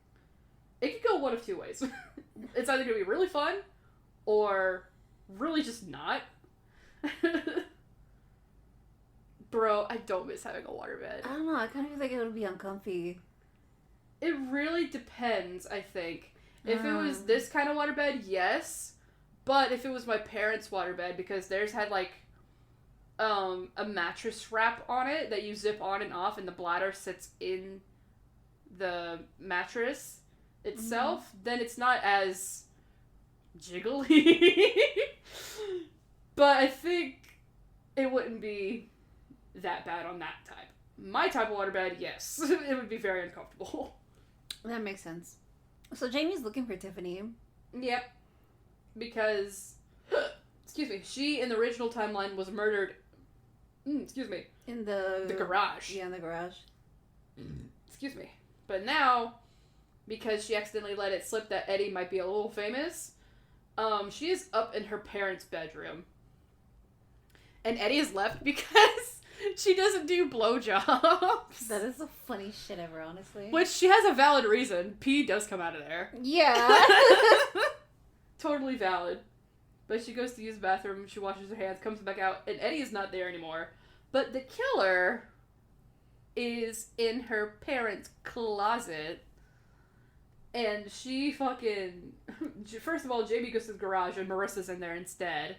It could go one of two ways. It's either going to be really fun, or really just not. Bro, I don't miss having a waterbed. I don't know. I kind of feel like it would be uncomfy. It really depends, I think. If it was this kind of waterbed, yes. But if it was my parents' waterbed, because theirs had, like, a mattress wrap on it that you zip on and off, and the bladder sits in the mattress itself, then it's not as jiggly. But I think it wouldn't be that bad on that type. My type of waterbed, yes. It would be very uncomfortable. That makes sense. So Jamie's looking for Tiffany. Yep. Because, excuse me, she in the original timeline was murdered, excuse me, In the garage. Yeah, in the garage. Excuse me. But now, because she accidentally let it slip that Eddie might be a little famous, she is up in her parents' bedroom. And Eddie is left because she doesn't do blowjobs. That is the funniest shit ever, honestly. Which she has a valid reason. Pee does come out of there. Yeah. Totally valid. But she goes to use the bathroom, she washes her hands, comes back out, and Eddie is not there anymore. But the killer is in her parents' closet. And she fucking... First of all, Jamie goes to the garage and Marissa's in there instead.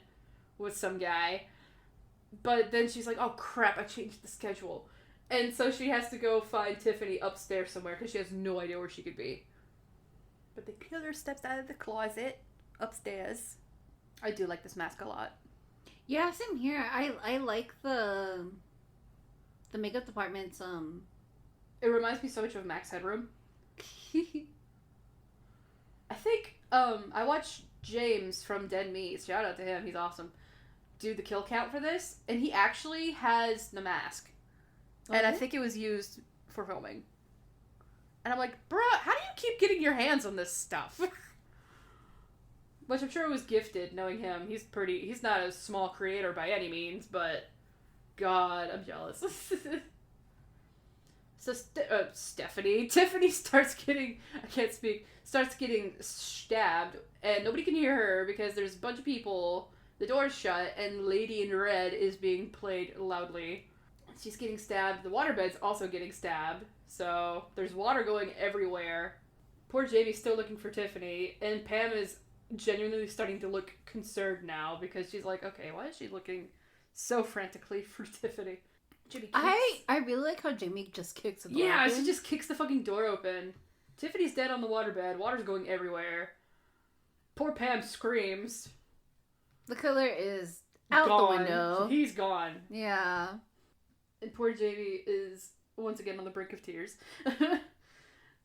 With some guy. But then she's like, oh crap, I changed the schedule. And so she has to go find Tiffany upstairs somewhere because she has no idea where she could be. But the killer steps out of the closet upstairs. I do like this mask a lot. Yeah, same here. I like the makeup department's It reminds me so much of Max Headroom. I think I watched James from Dead Meat, shout out to him, he's awesome, do the kill count for this, and he actually has the mask. And I think it was used for filming. And I'm like, bruh, how do you keep getting your hands on this stuff? Which I'm sure it was gifted, knowing him. He's not a small creator by any means, but God, I'm jealous. So Tiffany starts getting stabbed, and nobody can hear her because there's a bunch of people, the door's shut, and Lady in Red is being played loudly. She's getting stabbed, the waterbed's also getting stabbed, so there's water going everywhere. Poor Jamie's still looking for Tiffany, and Pam is genuinely starting to look concerned now because she's like, okay, why is she looking so frantically for Tiffany? Jamie kicks. I really like how Jamie just kicks the door Yeah, open. she just kicks the fucking door open. Tiffany's dead on the waterbed. Water's going everywhere. Poor Pam screams. The killer is out Gone. the window. He's gone. Yeah. And poor Jamie is once again on the brink of tears.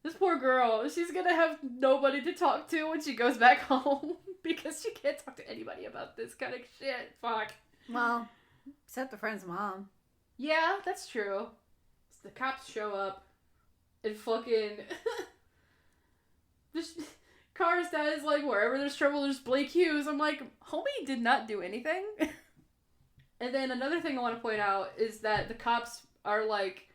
This poor girl, she's gonna have nobody to talk to when she goes back home because she can't talk to anybody about this kind of shit. Fuck. Well, except the friend's mom. Yeah, that's true. So the cops show up and fucking... This Cara's dad is like, wherever there's trouble, there's Blake Hughes. I'm like, homie did not do anything. And then another thing I want to point out is that the cops are like,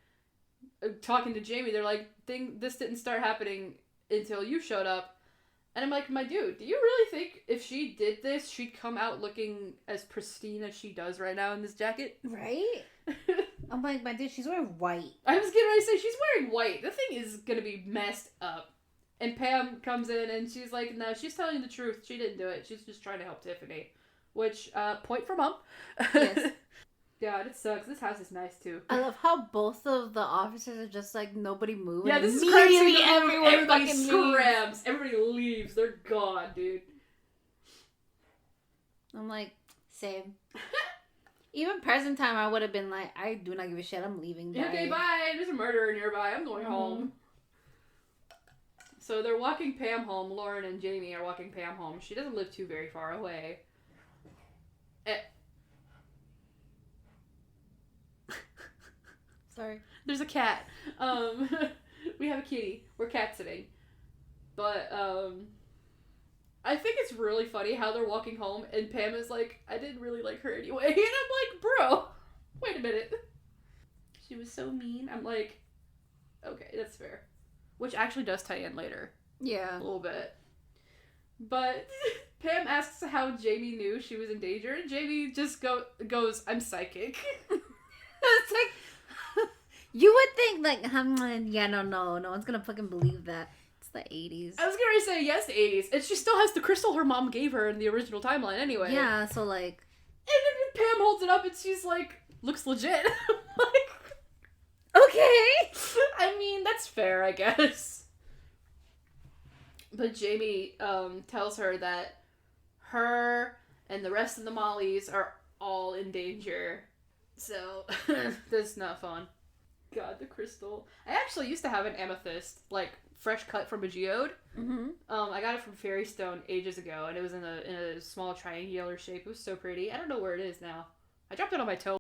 talking to Jamie, they're like, this didn't start happening until you showed up. And I'm like, my dude, do you really think if she did this, she'd come out looking as pristine as she does right now in this jacket? Right? I'm like, my dude, she's wearing white. I was getting ready to say, she's wearing white. The thing is gonna be messed up. And Pam comes in and she's like, no, she's telling the truth. She didn't do it. She's just trying to help Tiffany. Which, point for mom. Yes. God, it sucks. This house is nice too. I love how both of the officers are just like nobody moving. Yeah, this is immediately crazy. Everybody fucking scrams. leaves. Everybody leaves. They're gone, dude. I'm like, same. Even present time, I would have been like, I do not give a shit. I'm leaving. Bye. Okay, bye. There's a murderer nearby. I'm going home. So they're walking Pam home. Lauren and Jamie are walking Pam home. She doesn't live too very far away. Sorry. There's a cat. We have a kitty. We're cat sitting. But, I think it's really funny how they're walking home and Pam is like, I didn't really like her anyway. And I'm like, bro, wait a minute. She was so mean. I'm like, okay, that's fair. Which actually does tie in later. Yeah. A little bit. But Pam asks how Jamie knew she was in danger, and Jamie just goes, I'm psychic. It's like, you would think, like, yeah, no one's gonna fucking believe that. It's the 80s. I was gonna say, yes, the 80s. And she still has the crystal her mom gave her in the original timeline anyway. Yeah, so, like... And then Pam holds it up and she's like, looks legit. Like, okay! I mean, that's fair, I guess. But Jamie tells her that her and the rest of the Mollies are all in danger. So, that's not fun. God, the crystal. I actually used to have an amethyst, like, fresh cut from a geode. Mm-hmm. I got it from Fairy Stone ages ago, and it was in a small triangular shape. It was so pretty. I don't know where it is now. I dropped it on my toe.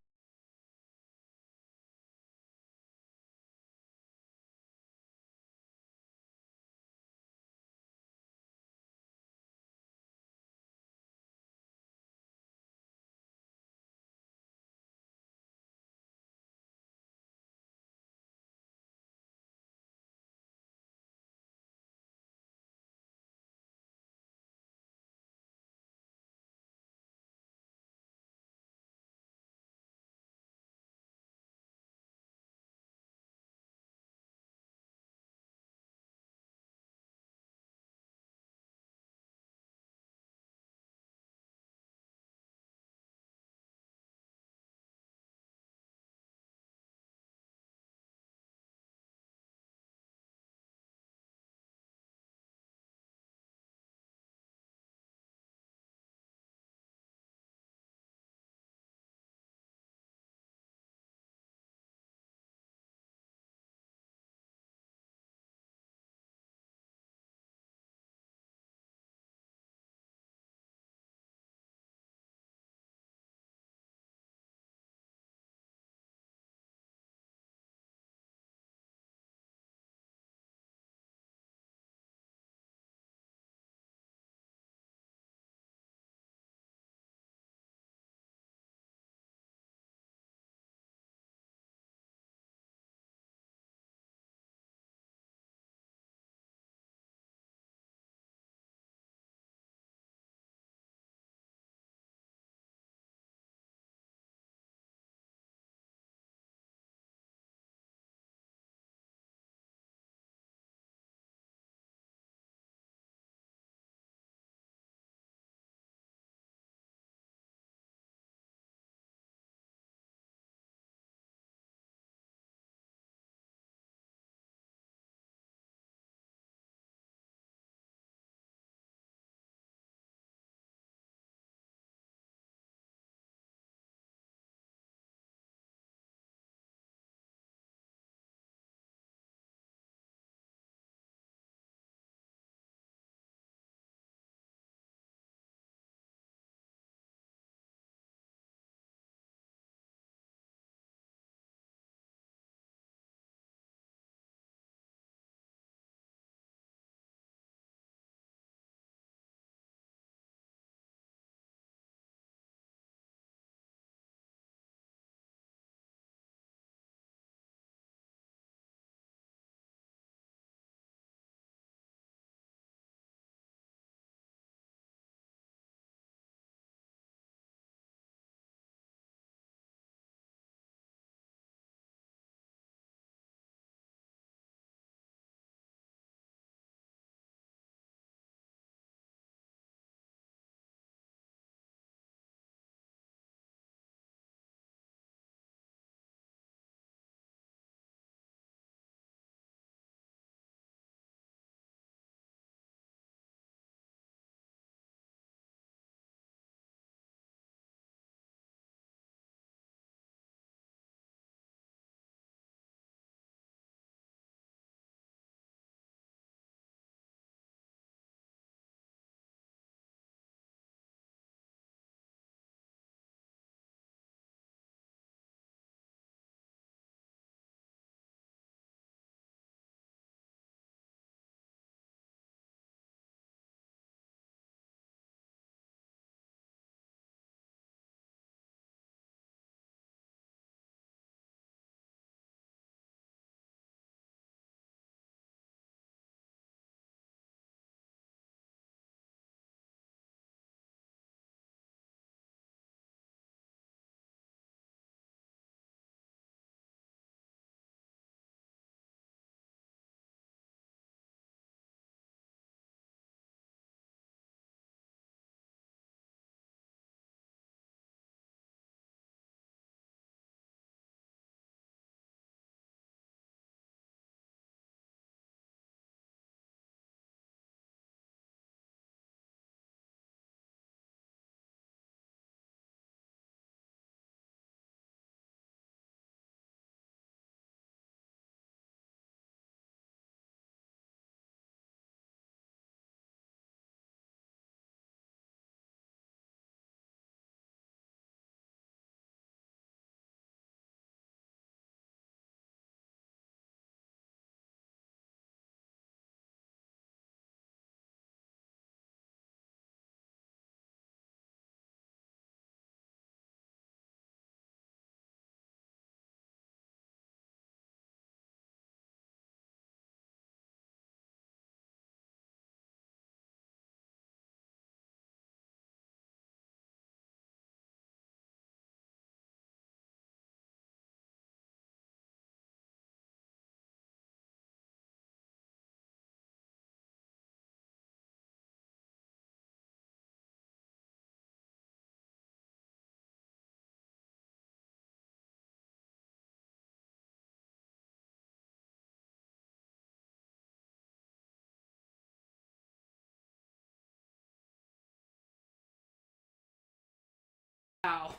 Wow.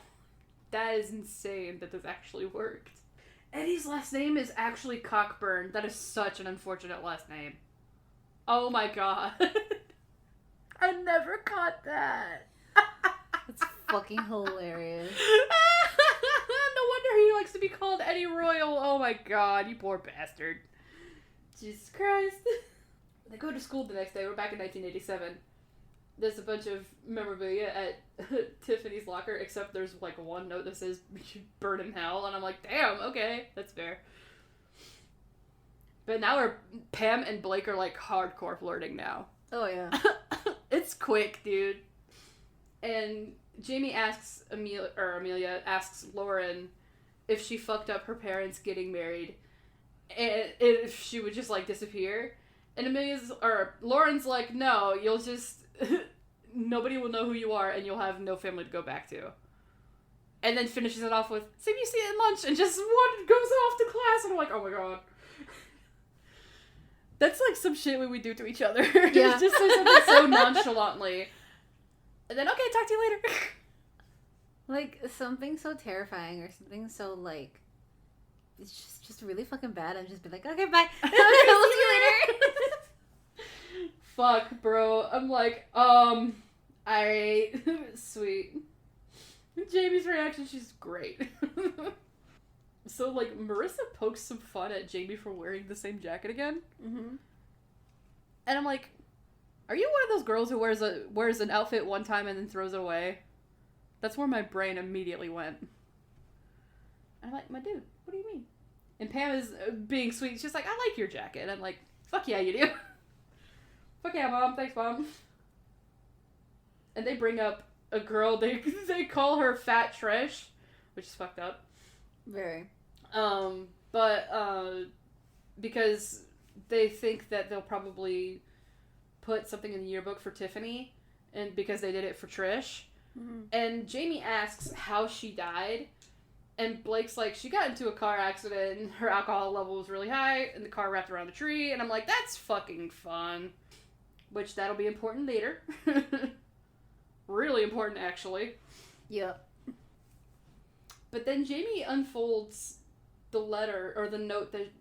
That is insane that this actually worked. Eddie's last name is actually Cockburn. That is such an unfortunate last name. Oh my god. I never caught that. It's fucking hilarious. No wonder he likes to be called Eddie Royal. Oh my god, you poor bastard. Jesus Christ. They go to school the next day. We're back in 1987. There's a bunch of memorabilia at Tiffany's locker, except there's like one note that says burn in hell, and I'm like, damn, okay, that's fair. But now Pam and Blake are like hardcore flirting now. Oh yeah. It's quick, dude. And Jamie asks Amelia asks Lauren if she fucked up her parents getting married, and if she would just like disappear. And Lauren's like, no, you'll just nobody will know who you are, and you'll have no family to go back to. And then finishes it off with, "See you see you at lunch," and just one goes off to class, and I'm like, oh my god. That's like some shit we would do to each other. Yeah. Just say something so nonchalantly. And then, okay, talk to you later. Like, something so terrifying or something so, like, it's just really fucking bad and just be like, okay, bye. We'll see you later. Fuck, bro. I'm like, alright. Sweet. Jamie's reaction, she's great. So, like, Marissa pokes some fun at Jamie for wearing the same jacket again. Mm-hmm. And I'm like, are you one of those girls who wears an outfit one time and then throws it away? That's where my brain immediately went. And I'm like, my dude, what do you mean? And Pam is being sweet. She's like, I like your jacket. And I'm like, fuck yeah, you do. Fuck yeah, Mom. Thanks, Mom. And they bring up a girl. They call her Fat Trish, which is fucked up. Very. Because they think that they'll probably put something in the yearbook for Tiffany, and because they did it for Trish. Mm-hmm. And Jamie asks how she died, and Blake's like, she got into a car accident, and her alcohol level was really high, and the car wrapped around a tree, and I'm like, that's fucking fun. Which, that'll be important later. Really important, actually. Yep. But then Jamie unfolds the letter, or the note that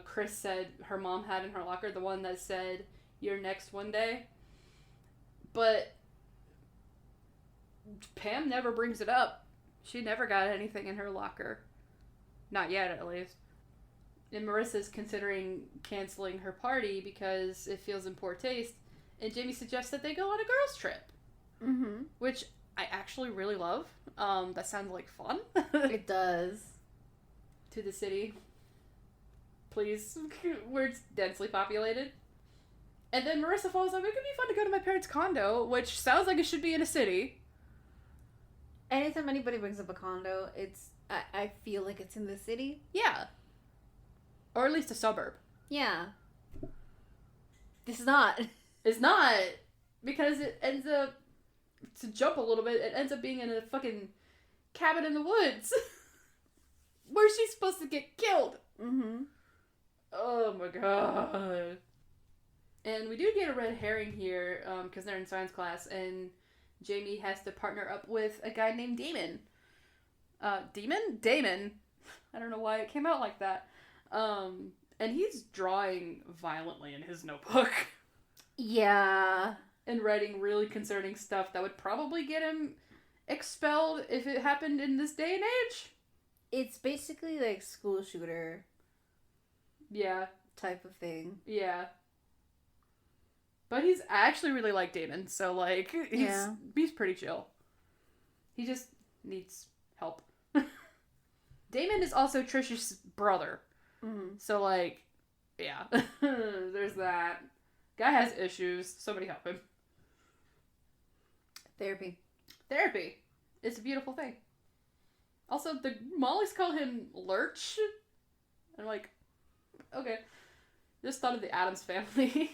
Chris said her mom had in her locker, the one that said, "You're next one day." But Pam never brings it up. She never got anything in her locker. Not yet, at least. And Marissa's considering canceling her party because it feels in poor taste. And Jamie suggests that they go on a girls' trip. Mm-hmm. Which I actually really love. That sounds like fun. It does. To the city. Please. Where it's densely populated. And then Marissa follows up, it could be fun to go to my parents' condo, which sounds like it should be in a city. Anytime anybody brings up a condo, I feel like it's in the city. Yeah. Or at least a suburb. Yeah. This is not. It's not. Because it ends up, to jump a little bit, it ends up being in a fucking cabin in the woods. Where she's supposed to get killed. Mm-hmm. Oh my god. And we do get a red herring here, because they're in science class, and Jamie has to partner up with a guy named Damon. Damon? I don't know why it came out like that. And he's drawing violently in his notebook. Yeah. And writing really concerning stuff that would probably get him expelled if it happened in this day and age. It's basically like school shooter. Yeah. Type of thing. Yeah. But I actually really like Damon, so like, he's pretty chill. He just needs help. Damon is also Trish's brother. Mm-hmm. So like, yeah. There's that. Guy has issues. Somebody help him. Therapy. It's a beautiful thing. Also, the Mollies call him Lurch. I'm like, okay. Just thought of the Addams Family.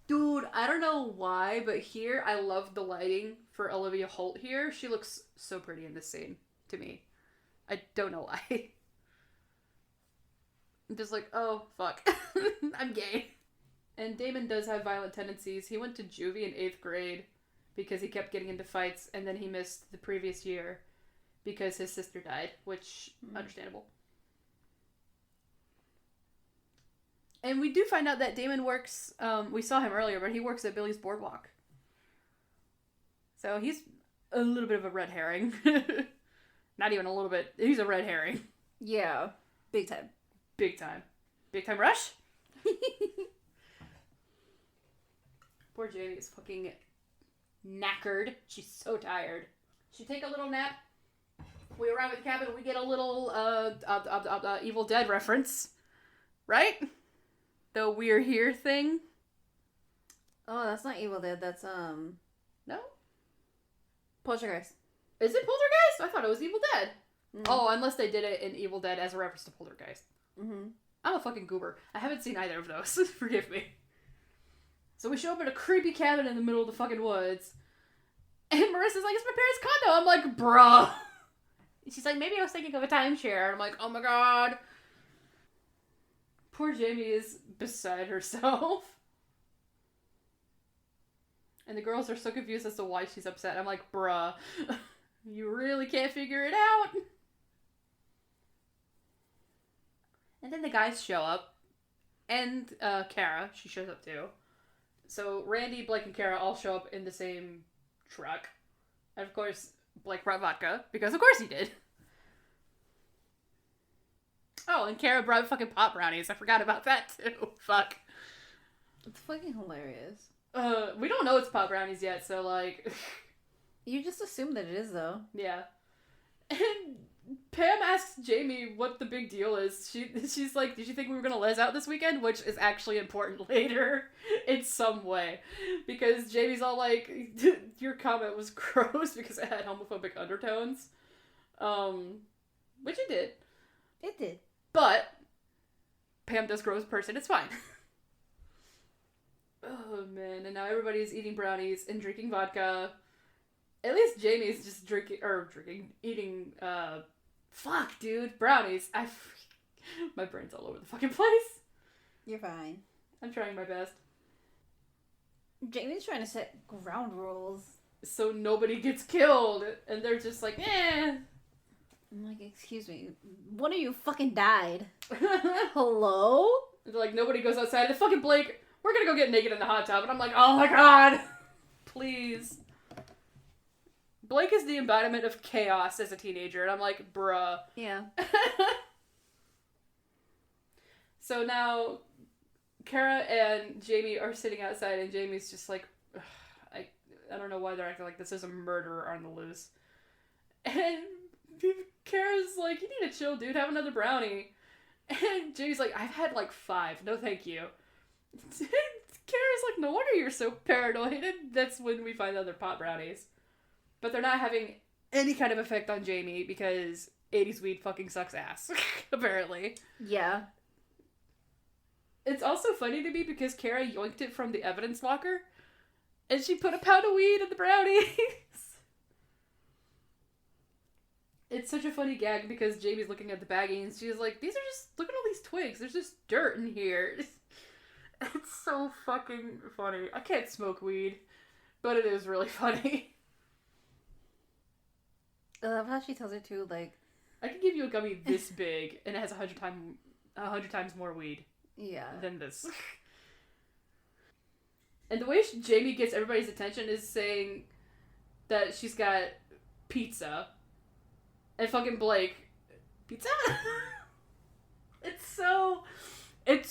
Dude, I don't know why, but here I love the lighting for Olivia Holt here. She looks so pretty in this scene to me. I don't know why. I'm just like, oh, fuck. I'm gay. And Damon does have violent tendencies. He went to juvie in 8th grade because he kept getting into fights, and then he missed the previous year because his sister died, which, understandable. And we do find out that Damon works, we saw him earlier, but he works at Billy's Boardwalk. So he's a little bit of a red herring. Not even a little bit. He's a red herring. Yeah. Big time. Big time. Big time rush? Poor Jamie is fucking knackered. She's so tired. She take a little nap. We arrive at the cabin. We get a little Evil Dead reference. Right? The "we're here" thing. Oh, that's not Evil Dead. That's, No? Poltergeist. Is it Poltergeist? I thought it was Evil Dead. Oh, unless they did it in Evil Dead as a reference to Poltergeist. Mm-hmm. I'm a fucking goober. I haven't seen either of those. Forgive me. So we show up at a creepy cabin in the middle of the fucking woods. And Marissa's like, it's my parents' condo. I'm like, bruh. She's like, maybe I was thinking of a timeshare. And I'm like, oh my god. Poor Jamie is beside herself. And the girls are so confused as to why she's upset. I'm like, bruh. You really can't figure it out. And then the guys show up. And Kara, she shows up too. So Randy, Blake, and Kara all show up in the same truck. And of course, Blake brought vodka. Because of course he did. Oh, and Kara brought fucking pot brownies. I forgot about that too. Fuck. It's fucking hilarious. We don't know it's pot brownies yet, so like... You just assume that it is, though. Yeah. And Pam asks Jamie what the big deal is. She's like, did you think we were gonna les out this weekend? Which is actually important later in some way. Because Jamie's all like, your comment was gross because it had homophobic undertones. Which it did. It did. But Pam does grow as a person. It's fine. Oh, man. And now everybody's eating brownies and drinking vodka. At least Jamie's just eating, fuck, dude, brownies. My brain's all over the fucking place. You're fine. I'm trying my best. Jamie's trying to set ground rules. So nobody gets killed. And they're just like, eh. I'm like, excuse me, one of you fucking died. Hello? They're like, nobody goes outside. The fucking Blake, we're gonna go get naked in the hot tub. And I'm like, oh my god. Please. Blake is the embodiment of chaos as a teenager. And I'm like, bruh. Yeah. So now, Kara and Jamie are sitting outside. And Jamie's just like, I don't know why they're acting like this is a murderer on the loose. And Kara's like, you need to chill, dude. Have another brownie. And Jamie's like, I've had like 5. No, thank you. Kara's like, no wonder you're so paranoid. And that's when we find out they're pot brownies. But they're not having any kind of effect on Jamie because 80s weed fucking sucks ass. Apparently. Yeah. It's also funny to me because Kara yoinked it from the evidence locker. And she put a pound of weed in the brownies. It's such a funny gag because Jamie's looking at the baggie and she's like, these are just, look at all these twigs. There's just dirt in here. It's so fucking funny. I can't smoke weed, but it is really funny. I love how she tells her too, like, I can give you a gummy this big and it has 100 times more weed. Yeah. Than this. And the way Jamie gets everybody's attention is saying that she's got pizza. And fucking Blake, pizza? It's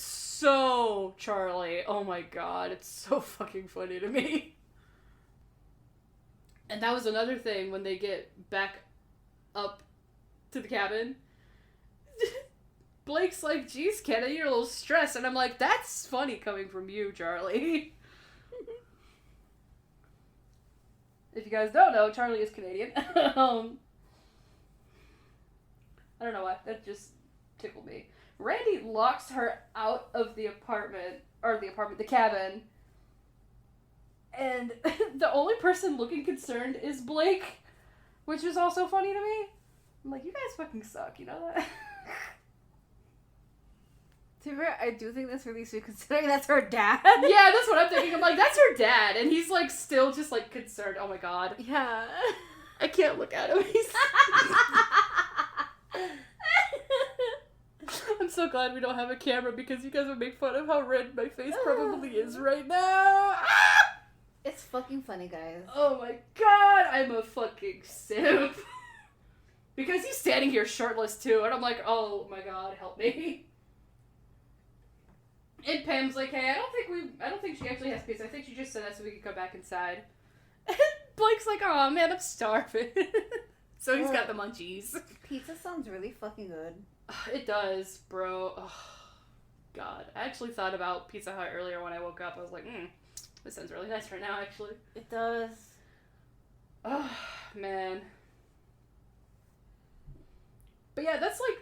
so Charlie. Oh my god, it's so fucking funny to me. And that was another thing when they get back up to the cabin. Blake's like, geez, Kenna, you're a little stressed. And I'm like, that's funny coming from you, Charlie. If you guys don't know, Charlie is Canadian. I don't know why. That just tickled me. Randy locks her out of the the cabin. And the only person looking concerned is Blake, which is also funny to me. I'm like, you guys fucking suck, you know that? To be fair, I do think that's really sweet considering that's her dad. Yeah, that's what I'm thinking. I'm like, that's her dad, and he's like still just like concerned. Oh my god. Yeah. I can't look at him. I'm so glad we don't have a camera because you guys would make fun of how red my face probably is right now. It's fucking funny, guys. Oh my god, I'm a fucking simp. Because he's standing here shirtless too, and I'm like, oh my god, help me. And Pam's like, hey, I don't think she actually has pizza. I think she just said that so we could go back inside. And Blake's like, oh man, I'm starving. So he's got the munchies. Pizza sounds really fucking good. It does, bro. Oh, god. I actually thought about Pizza Hut earlier when I woke up. I was like, this sounds really nice right now, actually. It does. Oh, man. But yeah, that's like,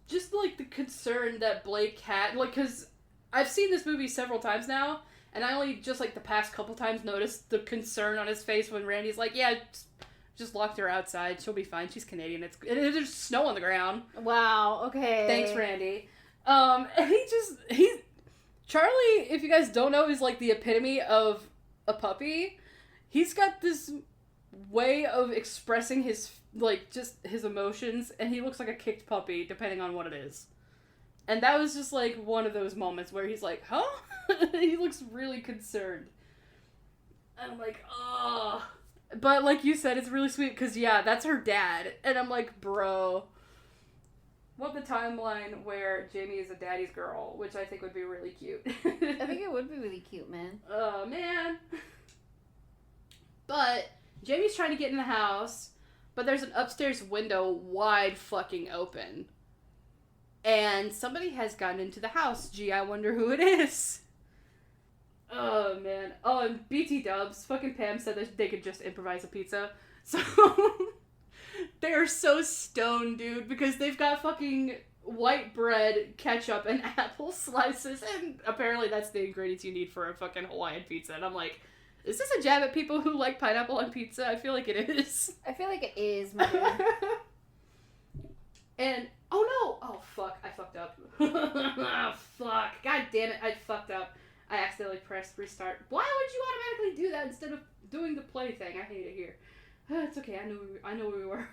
just like the concern that Blake had. Like, because I've seen this movie several times now, and I only just like the past couple times noticed the concern on his face when Randy's like, yeah, just locked her outside. She'll be fine. She's Canadian. There's snow on the ground. Wow, okay. Thanks, Randy. And Charlie, if you guys don't know, is like the epitome of a puppy. He's got this way of expressing his, like, just his emotions, and he looks like a kicked puppy, depending on what it is. And that was just, like, one of those moments where he's like, huh? He looks really concerned. And I'm like, ugh. But like you said, it's really sweet, because, yeah, that's her dad. And I'm like, bro. What the timeline where Jamie is a daddy's girl, which I think would be really cute. I think it would be really cute, man. Oh, man. But Jamie's trying to get in the house, but there's an upstairs window wide fucking open. And somebody has gotten into the house. Gee, I wonder who it is. Oh, man. Oh, and BT Dubs, fucking Pam said that they could just improvise a pizza. So, they are so stoned, dude, because they've got fucking white bread, ketchup, and apple slices, and apparently that's the ingredients you need for a fucking Hawaiian pizza. And I'm like, is this a jab at people who like pineapple on pizza? I feel like it is. I feel like it is, man. And, oh no! Oh, fuck, I fucked up. Oh, fuck. God damn it, I fucked up. I accidentally pressed restart. Why would you automatically do that instead of doing the play thing? I hate it here. It's okay, I know where we were.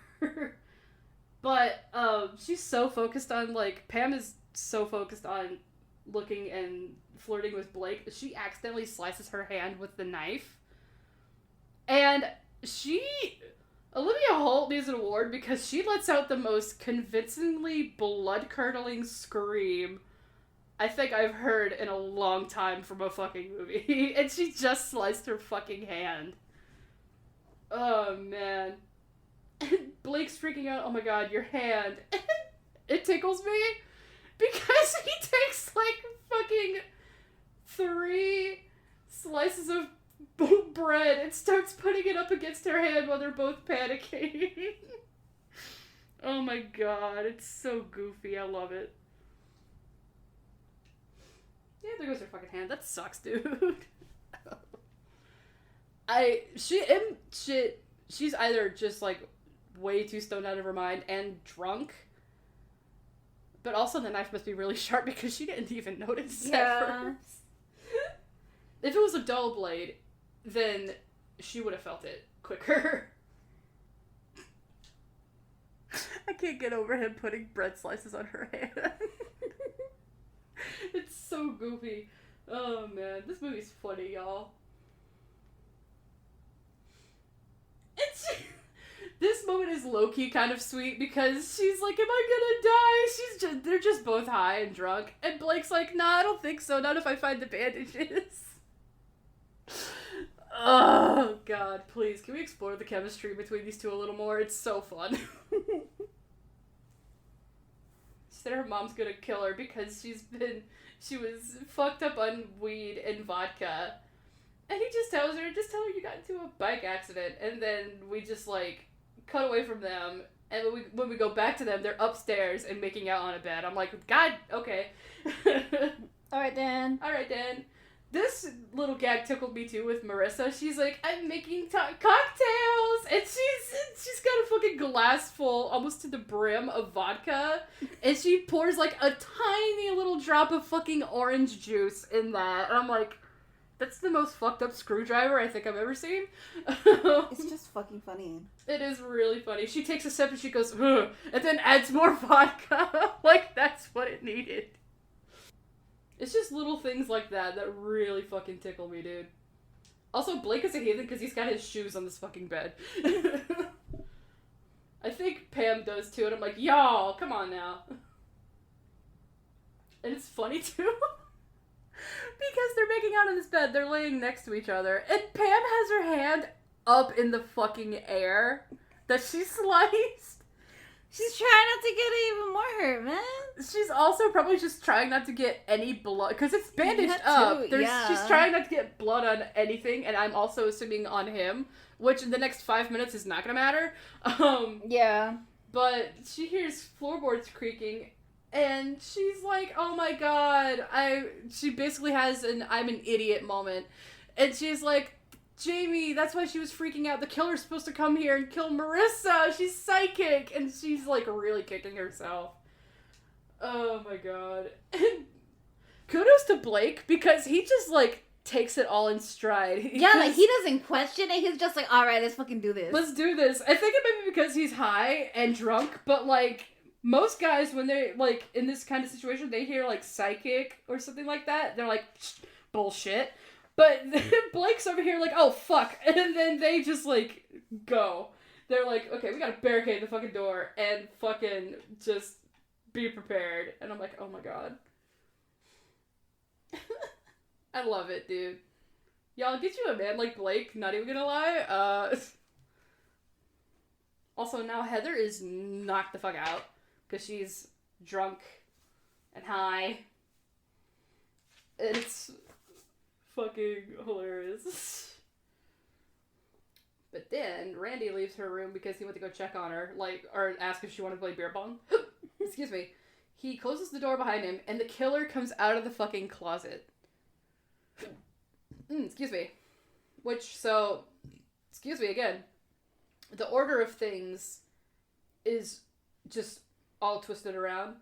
But, she's so focused on, like, Pam is so focused on looking and flirting with Blake, she accidentally slices her hand with the knife. And Olivia Holt needs an award because she lets out the most convincingly blood-curdling scream I think I've heard in a long time from a fucking movie. And she just sliced her fucking hand. Oh, man. Blake's freaking out, oh my god, your hand. It tickles me because he takes, like, fucking 3 slices of bread and starts putting it up against her hand while they're both panicking. Oh my god, it's so goofy, I love it. Yeah, there goes her fucking hand. That sucks, dude. She's either just, like, way too stoned out of her mind and drunk, but also the knife must be really sharp because she didn't even notice at first. If it was a dull blade, then she would have felt it quicker. I can't get over him putting bread slices on her hand. It's so goofy. Oh man, this movie's funny, y'all. This moment is low-key kind of sweet because she's like, am I gonna die? They're just both high and drunk. And Blake's like, nah, I don't think so. Not if I find the bandages. Oh, God, please. Can we explore the chemistry between these two a little more? It's so fun. She said her mom's gonna kill her because she was fucked up on weed and vodka. And he just tells her, you got into a bike accident. And then we just, like, cut away from them. And when we go back to them, they're upstairs and making out on a bed. I'm like, God, okay. Alright, Dan. This little gag tickled me too with Marissa. She's like, I'm making cocktails. And she's got a fucking fucking glass full, almost to the brim, of vodka, and she pours like a tiny little drop of fucking orange juice in that. And I'm like, that's the most fucked up screwdriver I think I've ever seen. It's just fucking funny. It is really funny. She takes a sip and she goes, ugh, and then adds more vodka. Like, that's what it needed. It's just little things like that that really fucking tickle me, dude. Also, Blake is a heathen because he's got his shoes on this fucking bed. I think Pam does too, and I'm like, y'all, come on now. And it's funny too. Because they're making out in this bed, they're laying next to each other, and Pam has her hand up in the fucking air that she sliced. She's trying not to get even more hurt, man. She's also probably just trying not to get any blood, because it's bandaged up. She's trying not to get blood on anything, and I'm also assuming on him, which in the next 5 minutes is not gonna matter. Yeah. But she hears floorboards creaking, and she's like, oh my god, she basically has an I'm an idiot moment. And she's like, Jamie, that's why she was freaking out. The killer's supposed to come here and kill Marissa. She's psychic. And she's like really kicking herself. Oh my god. And kudos to Blake because he just like takes it all in stride. Yeah, like he doesn't question it. He's just like, alright, let's fucking do this. Let's do this. I think it might be because he's high and drunk, but like most guys when they're like in this kind of situation, they hear like psychic or something like that. They're like, bullshit. But Blake's over here like, oh, fuck. And then they just, like, go. They're like, okay, we gotta barricade the fucking door and fucking just be prepared. And I'm like, oh my god. I love it, dude. Y'all, get you a man like Blake, not even gonna lie. Also, now Heather is knocked the fuck out because she's drunk and high. It's fucking hilarious. But then Randy leaves her room because he went to go check on her, like, or ask if she wanted to play beer pong. Excuse me. He closes the door behind him, and the killer comes out of the fucking closet. Excuse me. Excuse me again. The order of things is just all twisted around.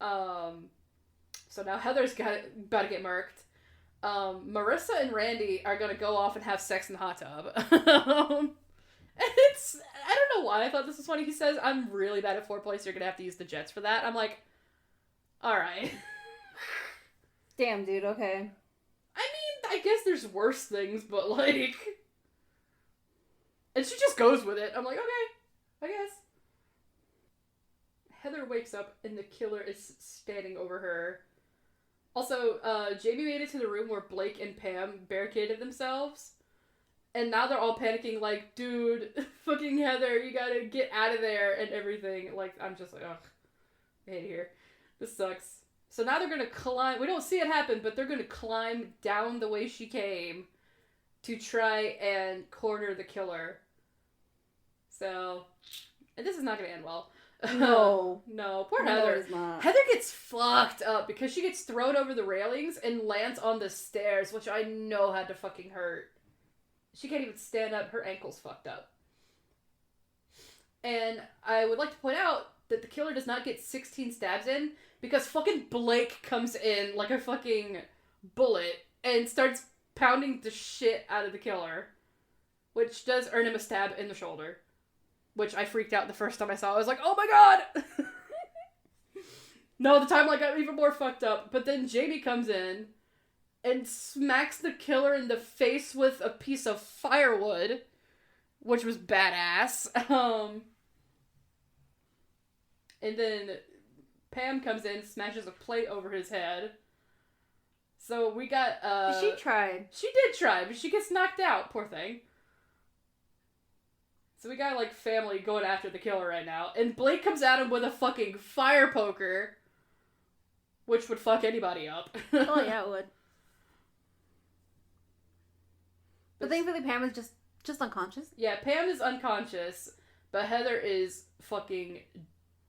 So now Heather's about to get murked. Marissa and Randy are gonna go off and have sex in the hot tub. And I don't know why I thought this was funny. He says, I'm really bad at foreplay, so you're gonna have to use the jets for that. I'm like, alright. Damn, dude, okay. I mean, I guess there's worse things, but like... And she just goes with it. I'm like, okay, I guess. Heather wakes up and the killer is standing over her. Also, Jamie made it to the room where Blake and Pam barricaded themselves. And now they're all panicking like, dude, fucking Heather, you gotta get out of there and everything. Like, I'm just like, ugh, I hate it here. This sucks. So now they're gonna climb, we don't see it happen, but they're gonna climb down the way she came to try and corner the killer. So, and this is not gonna end well. No. No, poor No, Heather. it's not. Heather gets fucked up because she gets thrown over the railings and lands on the stairs, which I know had to fucking hurt. She can't even stand up. Her ankle's fucked up. And I would like to point out that the killer does not get 16 stabs in because fucking Blake comes in like a fucking bullet and starts pounding the shit out of the killer, which does earn him a stab in the shoulder. Which I freaked out the first time I saw it. I was like, oh my god! No, the timeline got even more fucked up. But then Jamie comes in and smacks the killer in the face with a piece of firewood, which was badass. And then Pam comes in, smashes a plate over his head. So we got, She tried. She did try, but she gets knocked out, poor thing. So we got, like, family going after the killer right now. And Blake comes at him with a fucking fire poker. Which would fuck anybody up. Oh, yeah, it would. But thankfully Pam is just unconscious. Yeah, Pam is unconscious. But Heather is fucking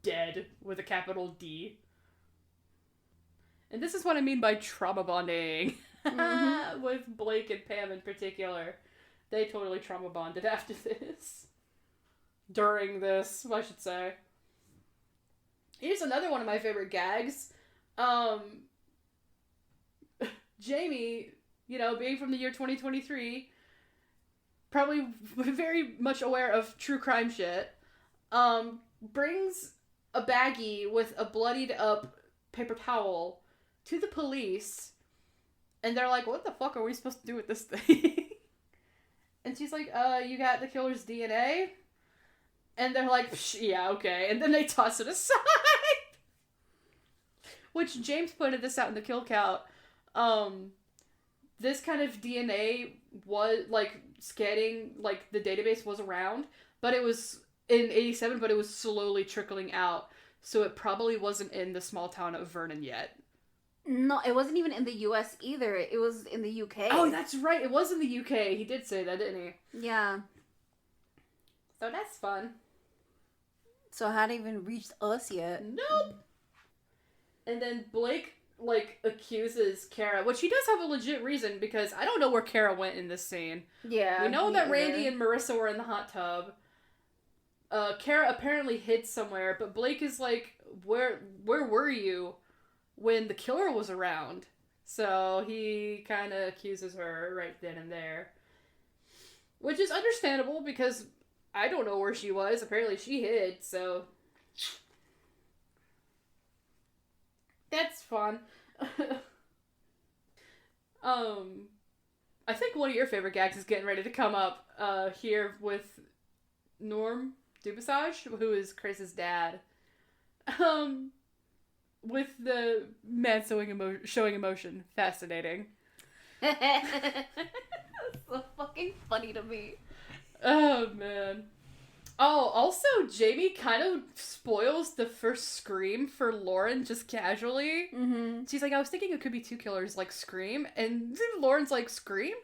dead with a capital D. And this is what I mean by trauma bonding. Mm-hmm. With Blake and Pam in particular. They totally trauma bonded after this. during this, I should say. Here's another one of my favorite gags. Jamie, being from the year 2023, probably very much aware of true crime shit, brings a baggie with a bloodied up paper towel to the police, and they're like, what the fuck are we supposed to do with this thing? And she's like, you got the killer's DNA? And they're like, yeah, okay. And then they toss it aside. Which James pointed this out in the kill count. This kind of DNA was, like, scanning, like, the database was around, but it was in 87, but it was slowly trickling out, so it probably wasn't in the small town of Vernon yet. No, it wasn't even in the US either. It was in the UK. Oh, that's right. It was in the UK. He did say that, didn't he? Yeah. So that's fun. So it hadn't even reached us yet. Nope. And then Blake, like, accuses Kara, which he does have a legit reason, because I don't know where Kara went in this scene. Yeah. We know that Randy and Marissa were in the hot tub. Kara apparently hid somewhere, but Blake is like, where were you when the killer was around? So he kind of accuses her right then and there. Which is understandable, because I don't know where she was. Apparently she hid, so... That's fun. I think one of your favorite gags is getting ready to come up here with Norm Dubasage, who is Chris's dad. With the man showing emotion. Fascinating. That's so fucking funny to me. Oh, man. Oh, also, Jamie kind of spoils the first scream for Lauren just casually. Mm-hmm. She's like, I was thinking it could be two killers, like, Scream. And Lauren's like, Scream?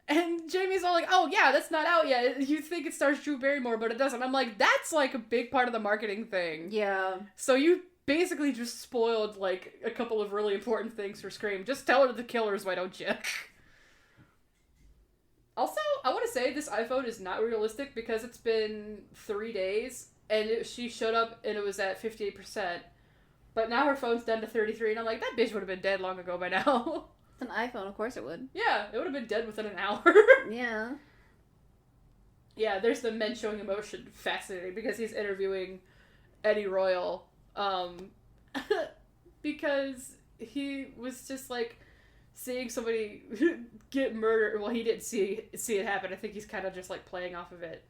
And Jamie's all like, oh, yeah, that's not out yet. You think it stars Drew Barrymore, but it doesn't. I'm like, that's, like, a big part of the marketing thing. Yeah. So you basically just spoiled, like, a couple of really important things for Scream. Just tell her the killers, why don't you? Also, I want to say this iPhone is not realistic because it's been 3 days, and she showed up and it was at 58%. But now her phone's down to 33, and I'm like, that bitch would have been dead long ago by now. It's an iPhone, of course it would. Yeah, it would have been dead within an hour. Yeah. Yeah, there's the men showing emotion. Fascinating, because he's interviewing Eddie Royal. Because he was just like seeing somebody get murdered. Well, he didn't see it happen. I think he's kind of just like playing off of it.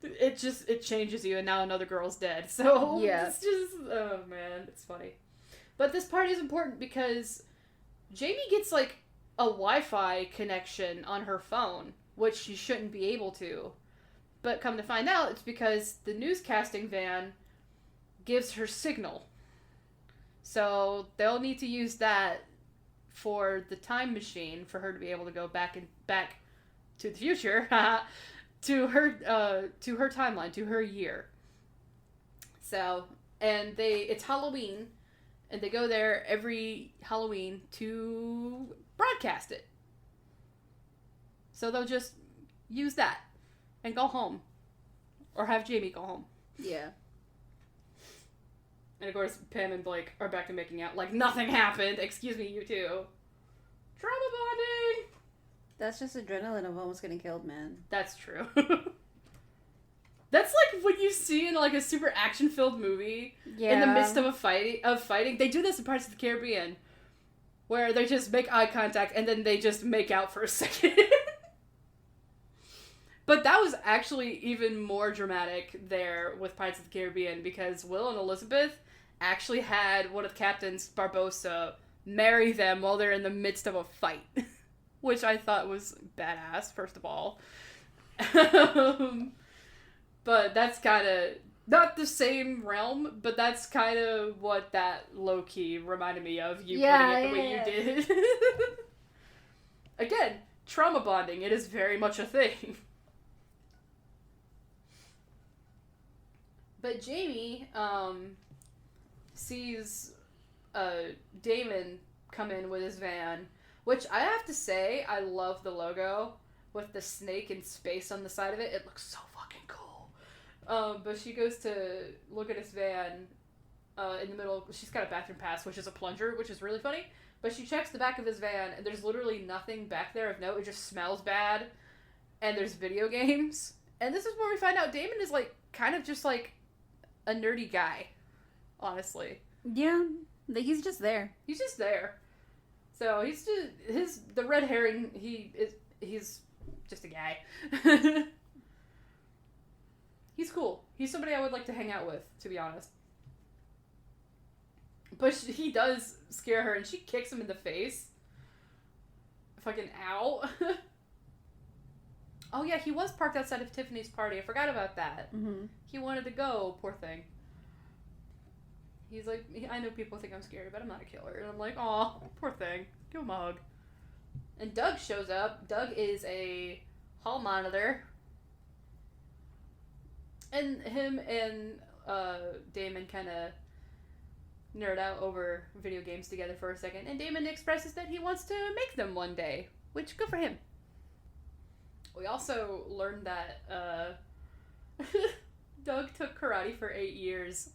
It changes you, and now another girl's dead. So yeah, it's just, oh man, it's funny. But this part is important because Jamie gets like a Wi-Fi connection on her phone, which she shouldn't be able to. But come to find out, it's because the newscasting van gives her signal. So they'll need to use that for the time machine for her to be able to go back to the future, to her timeline, to her year. So, and it's Halloween, and they go there every Halloween to broadcast it. So they'll just use that and go home, or have Jamie go home. Yeah. And of course, Pam and Blake are back to making out like nothing happened. Excuse me, you two. Trauma bonding! That's just adrenaline of almost getting killed, man. That's true. That's like what you see in like a super action-filled movie. Yeah. In the midst of fighting. They do this in Pirates of the Caribbean, where they just make eye contact and then they just make out for a second. But that was actually even more dramatic there with Pirates of the Caribbean, because Will and Elizabeth actually had one of the captains, Barbossa, marry them while they're in the midst of a fight. Which I thought was badass, first of all. But that's kind of not the same realm, but that's kind of what that low-key reminded me of, you putting it the way you did. Again, trauma bonding, it is very much a thing. But Jamie sees Damon come in with his van, which I have to say, I love the logo with the snake in space on the side of it. It looks so fucking cool. But she goes to look at his van in the middle. She's got a bathroom pass, which is a plunger, which is really funny. But she checks the back of his van, and there's literally nothing back there of note. It just smells bad. And there's video games. And this is where we find out Damon is, like, kind of just, like, a nerdy guy. Honestly. Yeah. He's just there. He's just there. So, he's just... The red herring, he's just a guy. He's cool. He's somebody I would like to hang out with, to be honest. But he does scare her, and she kicks him in the face. Fucking ow. Oh, yeah, he was parked outside of Tiffany's party. I forgot about that. Mm-hmm. He wanted to go, poor thing. He's like, I know people think I'm scary, but I'm not a killer. And I'm like, aw, poor thing. Give him a hug. And Doug shows up. Doug is a hall monitor. And him and Damon kind of nerd out over video games together for a second. And Damon expresses that he wants to make them one day, which, good for him. We also learned that Doug took karate for 8 years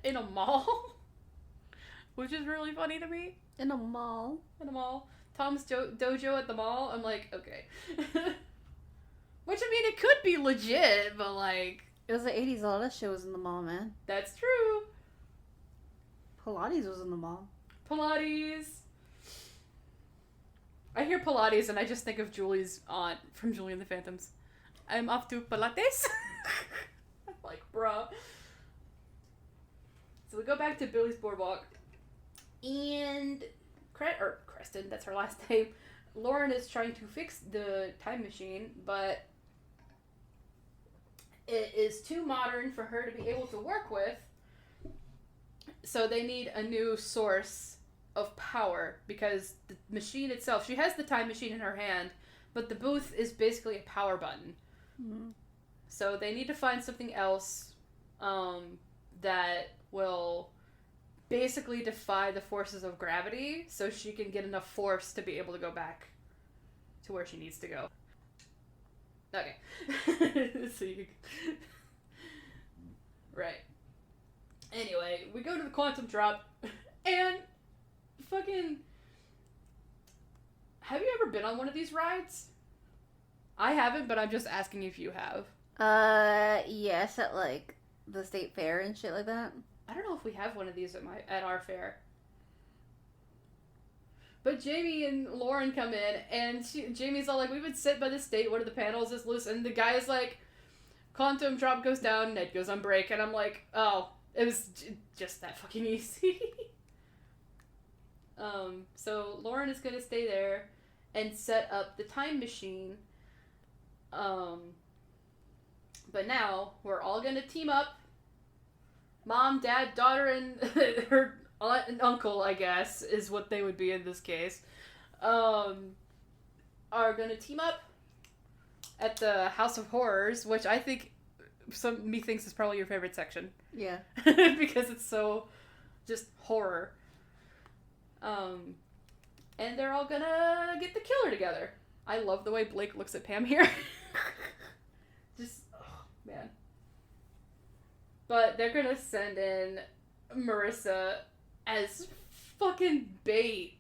in a mall, which is really funny to me. In a mall. In a mall. Tom's dojo at the mall. I'm like, okay. Which, I mean, it could be legit, but, like... It was the 80s. A lot of shit was in the mall, man. That's true. Pilates was in the mall. Pilates. I hear Pilates, and I just think of Julie's aunt from Julie and the Phantoms. I'm off to Pilates. I'm like, bruh. So we go back to Billy's Boardwalk, and Creston, that's her last name, Lauren is trying to fix the time machine, but it is too modern for her to be able to work with, so they need a new source of power, because the machine itself, she has the time machine in her hand, but the booth is basically a power button. Mm-hmm. So they need to find something else that will basically defy the forces of gravity, so she can get enough force to be able to go back to where she needs to go. Okay. So you... Right. Anyway, we go to the quantum drop, and fucking... Have you ever been on one of these rides? I haven't, but I'm just asking if you have. Yes, at, like, the state fair and shit like that. I don't know if we have one of these at our fair. But Jamie and Lauren come in, and Jamie's all like, we've been sit by the state, one of the panels is loose, and the guy is like, quantum drop goes down, Ned goes on break, and I'm like, oh, it was just that fucking easy. So Lauren is gonna stay there and set up the time machine. But now, we're all gonna team up. Mom, dad, daughter, and her aunt and uncle, I guess, is what they would be in this case, are gonna team up at the House of Horrors, which I think me thinks is probably your favorite section. Yeah. Because it's so just horror. And they're all gonna get the killer together. I love the way Blake looks at Pam here. Just, oh, man. But they're gonna send in Marissa as fucking bait.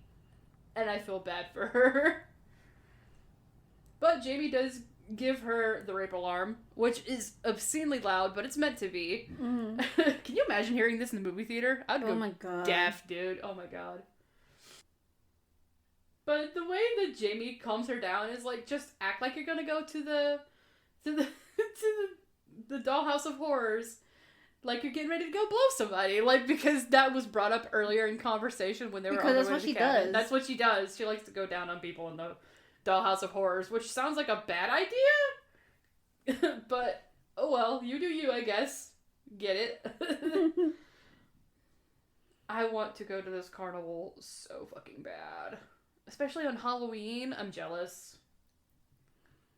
And I feel bad for her. But Jamie does give her the rape alarm, which is obscenely loud, but it's meant to be. Mm-hmm. Can you imagine hearing this in the movie theater? I'd go my God. Deaf, dude. Oh my God. But the way that Jamie calms her down is like, just act like you're gonna go to the dollhouse of horrors, like you're getting ready to go blow somebody, like, because that was brought up earlier in conversation when they were on the way to the cabin. That's what she does. She likes to go down on people in the dollhouse of horrors, which sounds like a bad idea. But oh well, you do you, I guess. Get it? I want to go to this carnival so fucking bad. Especially on Halloween. I'm jealous.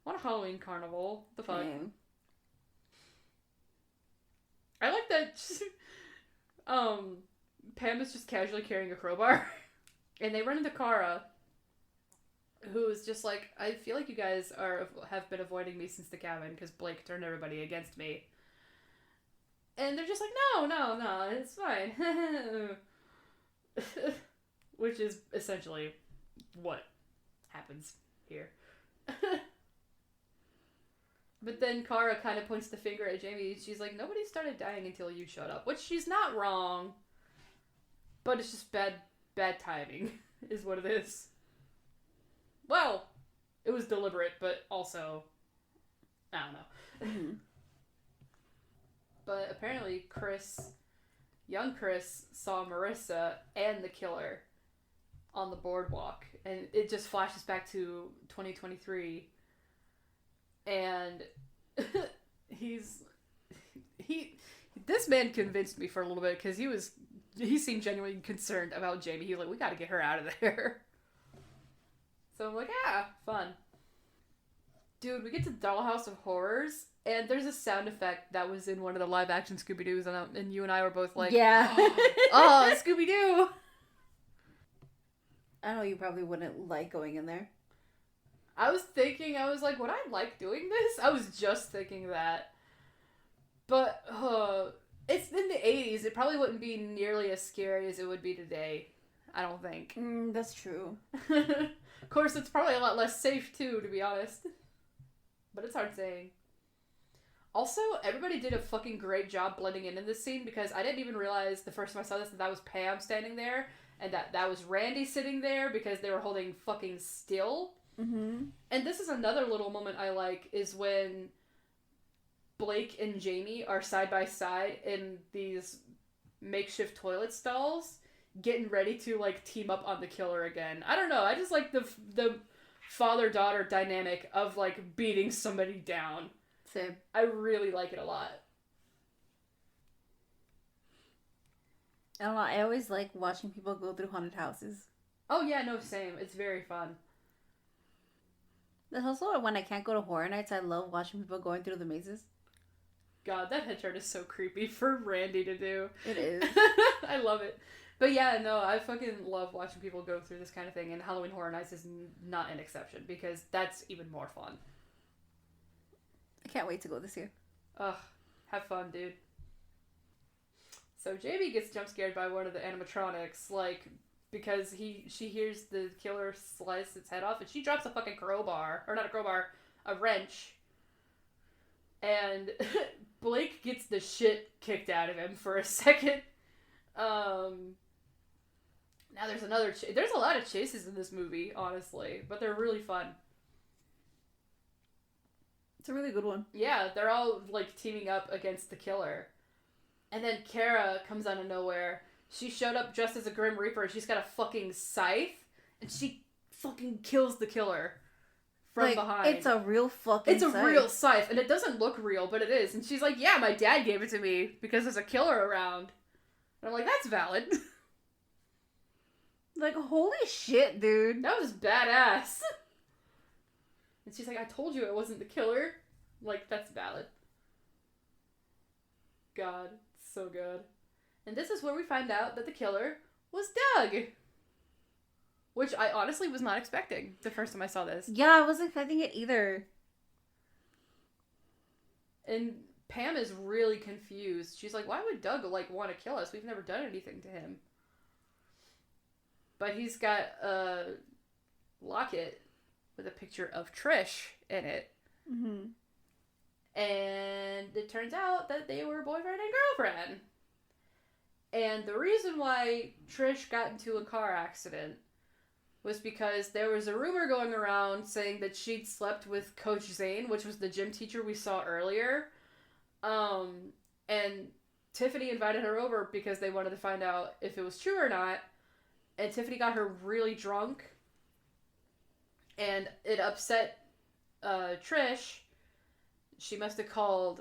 I want a Halloween carnival. The fuck? Mm. I like that Pam is just casually carrying a crowbar. And they run into Kara, who is just like, I feel like you guys have been avoiding me since the cabin because Blake turned everybody against me. And they're just like, no, it's fine. Which is essentially what happens here. But then Kara kind of points the finger at Jamie. She's like, nobody started dying until you showed up. Which she's not wrong. But it's just bad timing, is what it is. Well, it was deliberate, but also, I don't know. Mm-hmm. But apparently young Chris saw Marissa and the killer on the boardwalk. And it just flashes back to 2023. And this man convinced me for a little bit because he seemed genuinely concerned about Jamie. He was like, we gotta get her out of there. So I'm like, fun. Dude, we get to Dollhouse of Horrors, and there's a sound effect that was in one of the live action Scooby-Doos, and you and I were both like, yeah. Oh, Scooby-Doo! I know you probably wouldn't like going in there. I was like, would I like doing this? I was just thinking that. But, it's in the 80s. It probably wouldn't be nearly as scary as it would be today. I don't think. That's true. Of course, it's probably a lot less safe, too, to be honest. But it's hard saying. Also, everybody did a fucking great job blending in this scene because I didn't even realize the first time I saw this that was Pam standing there and that was Randy sitting there because they were holding fucking still. Mm-hmm. And this is another little moment I like is when Blake and Jamie are side by side in these makeshift toilet stalls getting ready to like team up on the killer again. I don't know. I just like the father-daughter dynamic of like beating somebody down. Same. I really like it a lot. I don't know. I always like watching people go through haunted houses. Oh yeah, no, same. It's very fun. There's also when I can't go to horror nights, I love watching people going through the mazes. God, that head turn is so creepy for Randy to do. It is. I love it. But yeah, no, I fucking love watching people go through this kind of thing, and Halloween Horror Nights is not an exception, because that's even more fun. I can't wait to go this year. Ugh, have fun, dude. So Jamie gets jump scared by one of the animatronics, like, because she hears the killer slice its head off, and she drops a fucking crowbar, or not a crowbar, a wrench, and Blake gets the shit kicked out of him for a second. Now there's another there's a lot of chases in this movie, honestly, but they're really fun. It's a really good one. Yeah, they're all like teaming up against the killer. And then Kara comes out of nowhere. She showed up dressed as a Grim Reaper and she's got a fucking scythe and she fucking kills the killer from behind. It's a real fucking scythe. Real scythe, and it doesn't look real, but it is. And she's like, yeah, my dad gave it to me because there's a killer around. And I'm like, that's valid. Like, holy shit, dude. That was badass. And she's like, I told you it wasn't the killer. Like, that's valid. God, so good. And this is where we find out that the killer was Doug. Which I honestly was not expecting the first time I saw this. Yeah, I wasn't expecting it either. And Pam is really confused. She's like, why would Doug, like, want to kill us? We've never done anything to him. But he's got a locket with a picture of Trish in it. Mm-hmm. And it turns out that they were boyfriend and girlfriend. And the reason why Trish got into a car accident was because there was a rumor going around saying that she'd slept with Coach Zane, which was the gym teacher we saw earlier. And Tiffany invited her over because they wanted to find out if it was true or not. And Tiffany got her really drunk. And it upset Trish. She must have called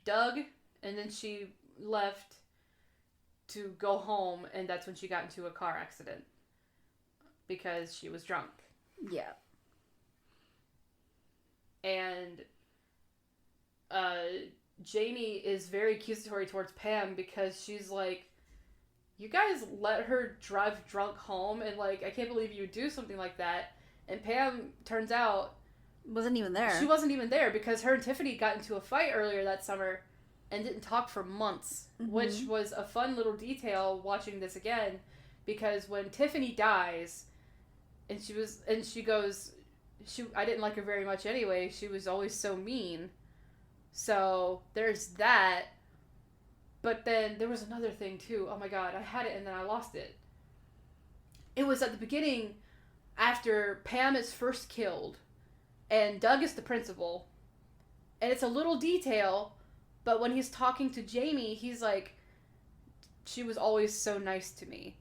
Doug. And then she left to go home. And that's when she got into a car accident. Because she was drunk. Yeah. And Jamie is very accusatory towards Pam because she's like, you guys let her drive drunk home and like, I can't believe you would do something like that. And Pam, turns out, wasn't even there. She wasn't even there because her and Tiffany got into a fight earlier that summer and didn't talk for months, which was a fun little detail watching this again, because when Tiffany dies, and she goes, I didn't like her very much anyway. She was always so mean. So there's that. But then there was another thing too. Oh my god, I had it and then I lost it. It was at the beginning, after Pam is first killed, and Doug is the principal. And it's a little detail, but when he's talking to Jamie, he's like, she was always so nice to me.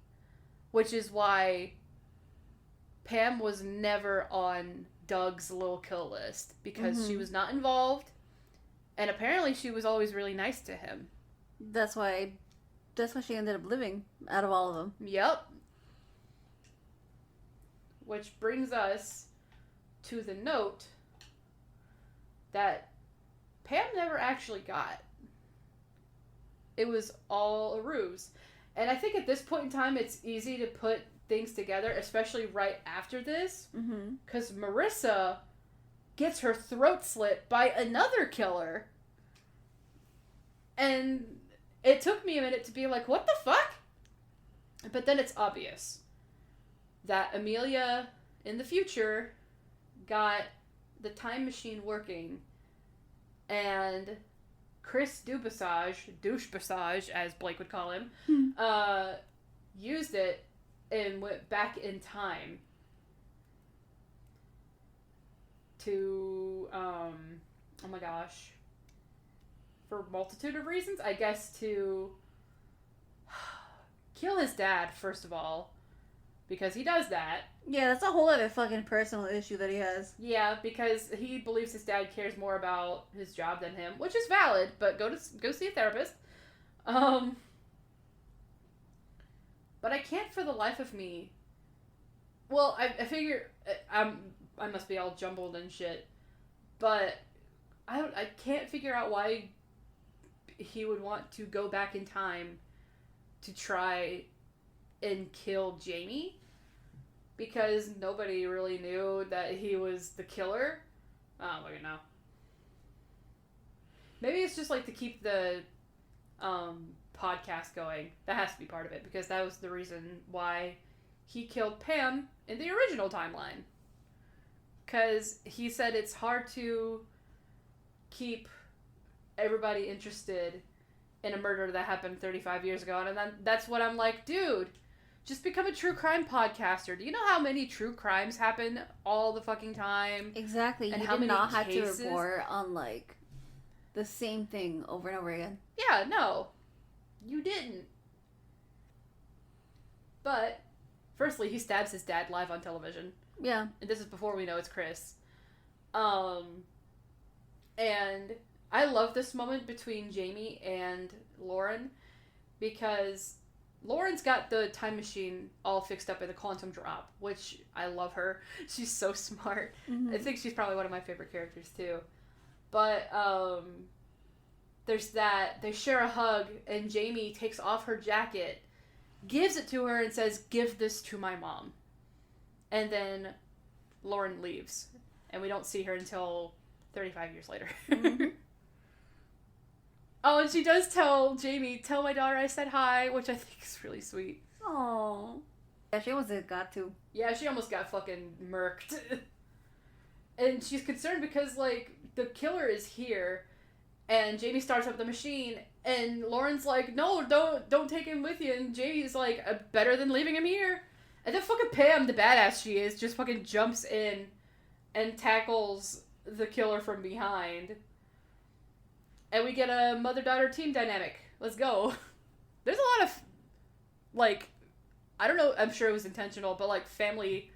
Which is why Pam was never on Doug's little kill list, because she was not involved, and apparently she was always really nice to him. That's why she ended up living out of all of them. Yep. Which brings us to the note that Pam never actually got. It was all a ruse. And I think at this point in time, it's easy to put things together, especially right after this, because Marissa gets her throat slit by another killer. And it took me a minute to be like, what the fuck? But then it's obvious that Amelia, in the future, got the time machine working, and Chris Douche-Passage, as Blake would call him, used it and went back in time to, oh my gosh, for a multitude of reasons, I guess, to kill his dad, first of all, because he does that. Yeah, that's a whole other fucking personal issue that he has. Yeah, because he believes his dad cares more about his job than him, which is valid, but go see a therapist. But I can't for the life of me. Well, I figure I must be all jumbled and shit, but I can't figure out why he would want to go back in time to try and kill Jamie, because nobody really knew that he was the killer. I don't know. Maybe it's just like to keep the podcast going. That has to be part of it, because that was the reason why he killed Pam in the original timeline. Because he said it's hard to keep everybody interested in a murder that happened 35 years ago. And that's what I'm like, dude, just become a true crime podcaster. Do you know how many true crimes happen all the fucking time? Exactly. And you how did many not have to cases? report on, like, the same thing over and over again. Yeah, no. You didn't. But, firstly, he stabs his dad live on television. Yeah. And this is before we know it's Chris. And I love this moment between Jamie and Lauren, because Lauren's got the time machine all fixed up in the quantum drop, which I love her. She's so smart. I think she's probably one of my favorite characters too. But there's that. They share a hug, and Jamie takes off her jacket, gives it to her, and says, "Give this to my mom." And then Lauren leaves, and we don't see her until 35 years later. Oh, and she does tell Jamie, "Tell my daughter I said hi," which I think is really sweet. Oh. Yeah, she almost got to. Yeah, she almost got fucking murked. And she's concerned because, like, the killer is here, and Jamie starts up the machine, and Lauren's like, "No, don't take him with you," and Jamie's like, "Better than leaving him here." And then fucking Pam, the badass she is, just fucking jumps in and tackles the killer from behind. And we get a mother-daughter team dynamic. Let's go. There's a lot of, like, I don't know, I'm sure it was intentional, but, like, family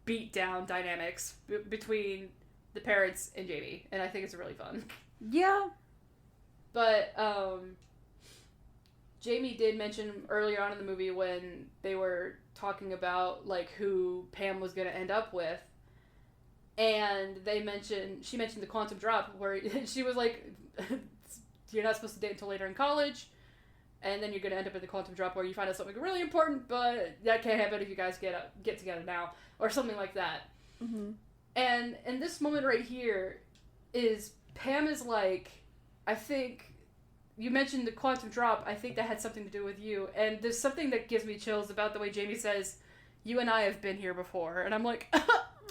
beat-down dynamics between the parents and Jamie. And I think it's really fun. Yeah. But, Jamie did mention earlier on in the movie when they were talking about, like, who Pam was going to end up with. And she mentioned the quantum drop, where she was like, you're not supposed to date until later in college, and then you're going to end up at the quantum drop where you find out something really important, but that can't happen if you guys get together now, or something like that. Mm-hmm. And in this moment right here is Pam is like, I think you mentioned the quantum drop. I think that had something to do with you. And there's something that gives me chills about the way Jamie says, "You and I have been here before." And I'm like,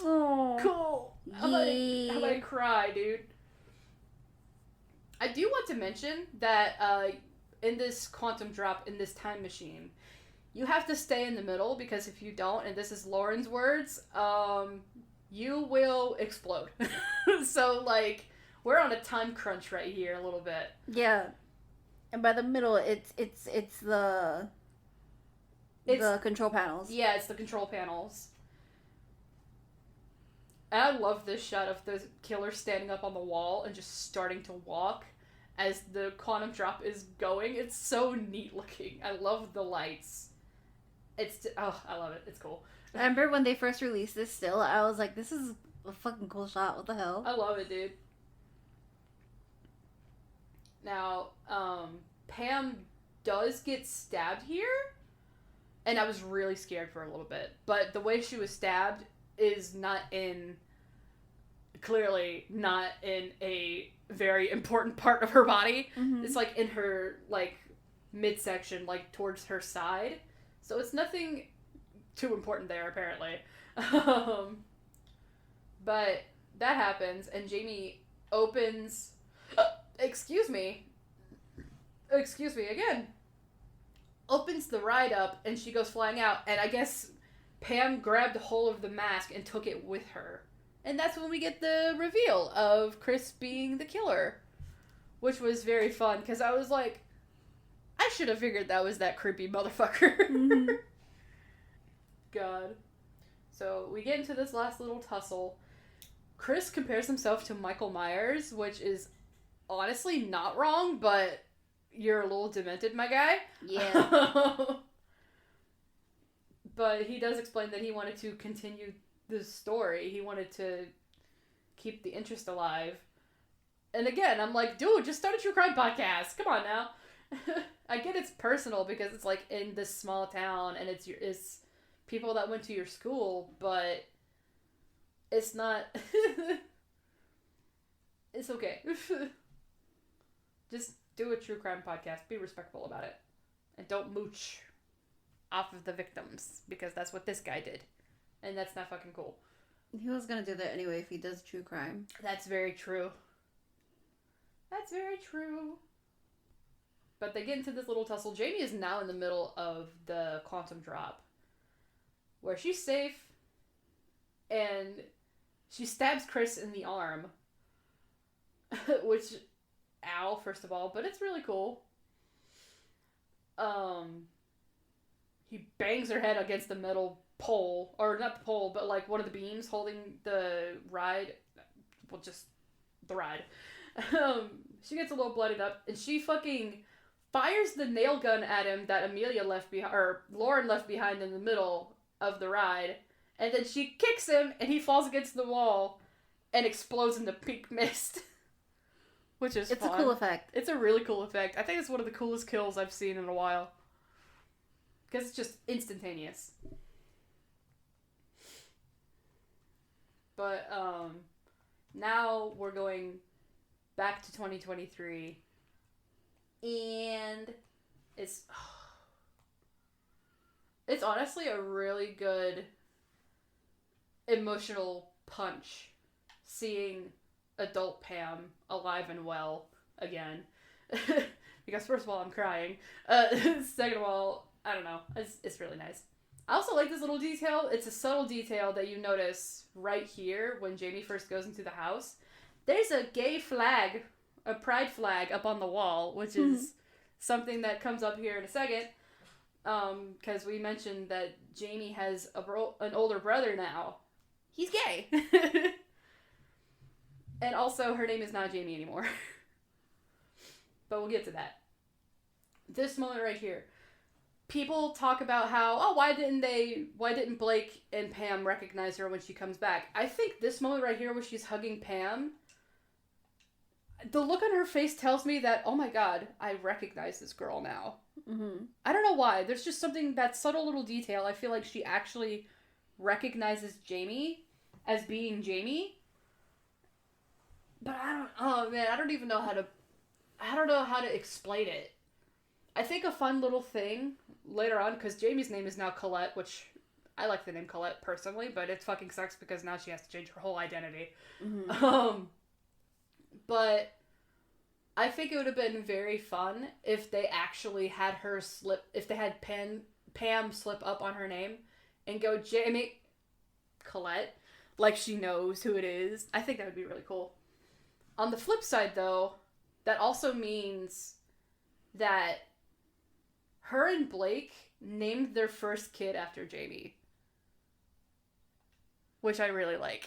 oh, cool. How about I cry, dude? I do want to mention that in this quantum drop, in this time machine, you have to stay in the middle, because if you don't, and this is Lauren's words, you will explode. So, like, we're on a time crunch right here a little bit. Yeah. And by the middle, it's the control panels. Yeah, it's the control panels. And I love this shot of the killer standing up on the wall and just starting to walk as the quantum drop is going. It's so neat looking. I love the lights. I love it. It's cool. I remember when they first released this still, I was like, this is a fucking cool shot. What the hell? I love it, dude. Now, Pam does get stabbed here, and I was really scared for a little bit. But the way she was stabbed is clearly not in a very important part of her body. Mm-hmm. It's like in her, like, midsection, like towards her side. So it's nothing too important there, apparently. But that happens, and Jamie opens... Excuse me again. Opens the ride up, and she goes flying out, and I guess Pam grabbed a hold of the mask and took it with her. And that's when we get the reveal of Chris being the killer, which was very fun, because I was like, I should have figured that was that creepy motherfucker. Mm-hmm. God. So we get into this last little tussle. Chris compares himself to Michael Myers, which is honestly not wrong, but you're a little demented, my guy. Yeah. But he does explain that he wanted to continue the story. He wanted to keep the interest alive. And again, I'm like, dude, just start a true crime podcast. Come on now. I get it's personal because it's like in this small town and it's people that went to your school, but it's not... It's okay. Just do a true crime podcast. Be respectful about it. And don't mooch off of the victims, because that's what this guy did. And that's not fucking cool. He was gonna do that anyway if he does true crime. That's very true. That's very true. But they get into this little tussle. Jamie is now in the middle of the quantum drop, where she's safe, and she stabs Chris in the arm. Which, ow, first of all, but it's really cool. He bangs her head against the metal pole, or not the pole, but like one of the beams holding the ride. Well, just the ride. She gets a little bloodied up, and she fucking fires the nail gun at him that Amelia left behind, or Lauren left behind in the middle of the ride, and then she kicks him, and he falls against the wall, and explodes into pink mist. Which is It's fun. a cool effect. It's a really cool effect. I think it's one of the coolest kills I've seen in a while. Because it's just instantaneous. But, now we're going back to 2023. And it's honestly a really good emotional punch seeing adult Pam alive and well again. Because first of all, I'm crying. Second of all, I don't know. It's really nice. I also like this little detail. It's a subtle detail that you notice right here when Jamie first goes into the house. There's a gay flag, a pride flag up on the wall, which is something that comes up here in a second. Because we mentioned that Jamie has an older brother now. He's gay. And also, her name is not Jamie anymore. But we'll get to that. This moment right here. People talk about how, why didn't Blake and Pam recognize her when she comes back? I think this moment right here where she's hugging Pam, the look on her face tells me that, oh my god, I recognize this girl now. Mm-hmm. I don't know why. There's just something, that subtle little detail. I feel like she actually recognizes Jamie. as being Jamie. But I don't even know I don't know how to explain it. I think a fun little thing later on, because Jamie's name is now Colette, which I like the name Colette personally, but it fucking sucks because now she has to change her whole identity. Mm-hmm. But I think it would have been very fun if they actually had her if they had Pam slip up on her name and go Jamie Colette, like she knows who it is. I think that would be really cool. On the flip side, though, that also means that her and Blake named their first kid after Jamie. Which I really like.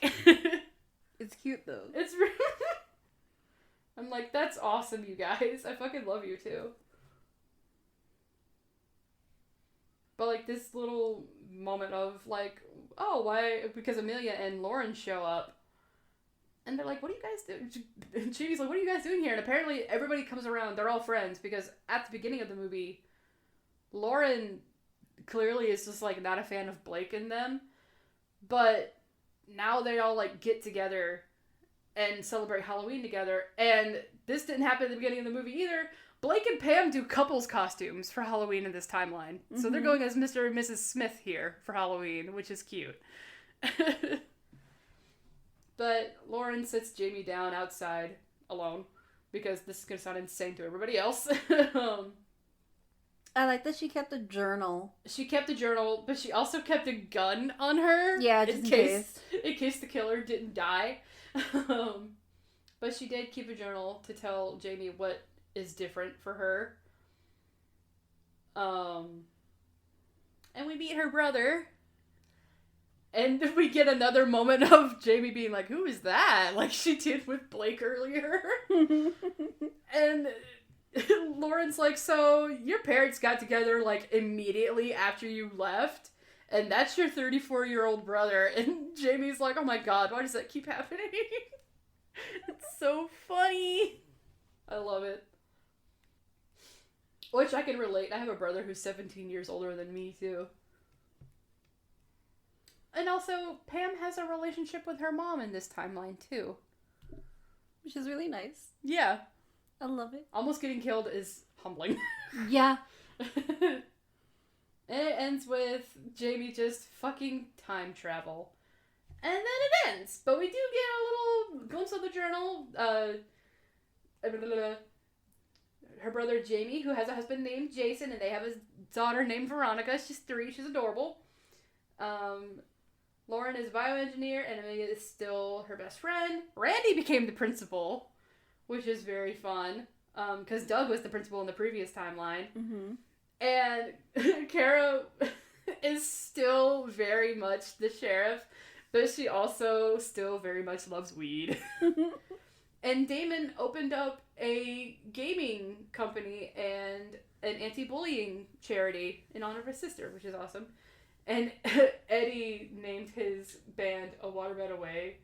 It's cute, though. It's really... I'm like, that's awesome, you guys. I fucking love you, too. But, like, this little moment of, like, oh, why? Because Amelia and Lauren show up. And they're like, what are you guys doing? And Jamie's like, what are you guys doing here? And apparently everybody comes around. They're all friends. Because at the beginning of the movie, Lauren clearly is just, like, not a fan of Blake and them. But now they all, like, get together and celebrate Halloween together. And this didn't happen at the beginning of the movie either. Blake and Pam do couples costumes for Halloween in this timeline. Mm-hmm. So they're going as Mr. and Mrs. Smith here for Halloween, which is cute. But Lauren sits Jamie down outside alone because this is going to sound insane to everybody else. I like that she kept a journal. She kept a journal, but she also kept a gun on her. Yeah, just in case the killer didn't die. But she did keep a journal to tell Jamie what is different for her. And we meet her brother. And we get another moment of Jamie being like, who is that? Like she did with Blake earlier. And Lauren's like, so your parents got together like immediately after you left, and that's your 34-year-old brother. And Jamie's like, oh my god, why does that keep happening? It's so funny. I love it. Which I can relate. I have a brother who's 17 years older than me too. And also, Pam has a relationship with her mom in this timeline too. Which is really nice. Yeah. I love it. Almost getting killed is humbling. Yeah. And it ends with Jamie just fucking time travel. And then it ends. But we do get a little glimpse of the journal. Her brother Jamie, who has a husband named Jason, and they have a daughter named Veronica. She's 3. She's adorable. Lauren is a bioengineer, and Amelia is still her best friend. Randy became the principal, which is very fun, because Doug was the principal in the previous timeline. Mm-hmm. And Kara is still very much the sheriff, but she also still very much loves weed. And Damon opened up a gaming company and an anti-bullying charity in honor of his sister, which is awesome. And Eddie named his band A Waterbed Away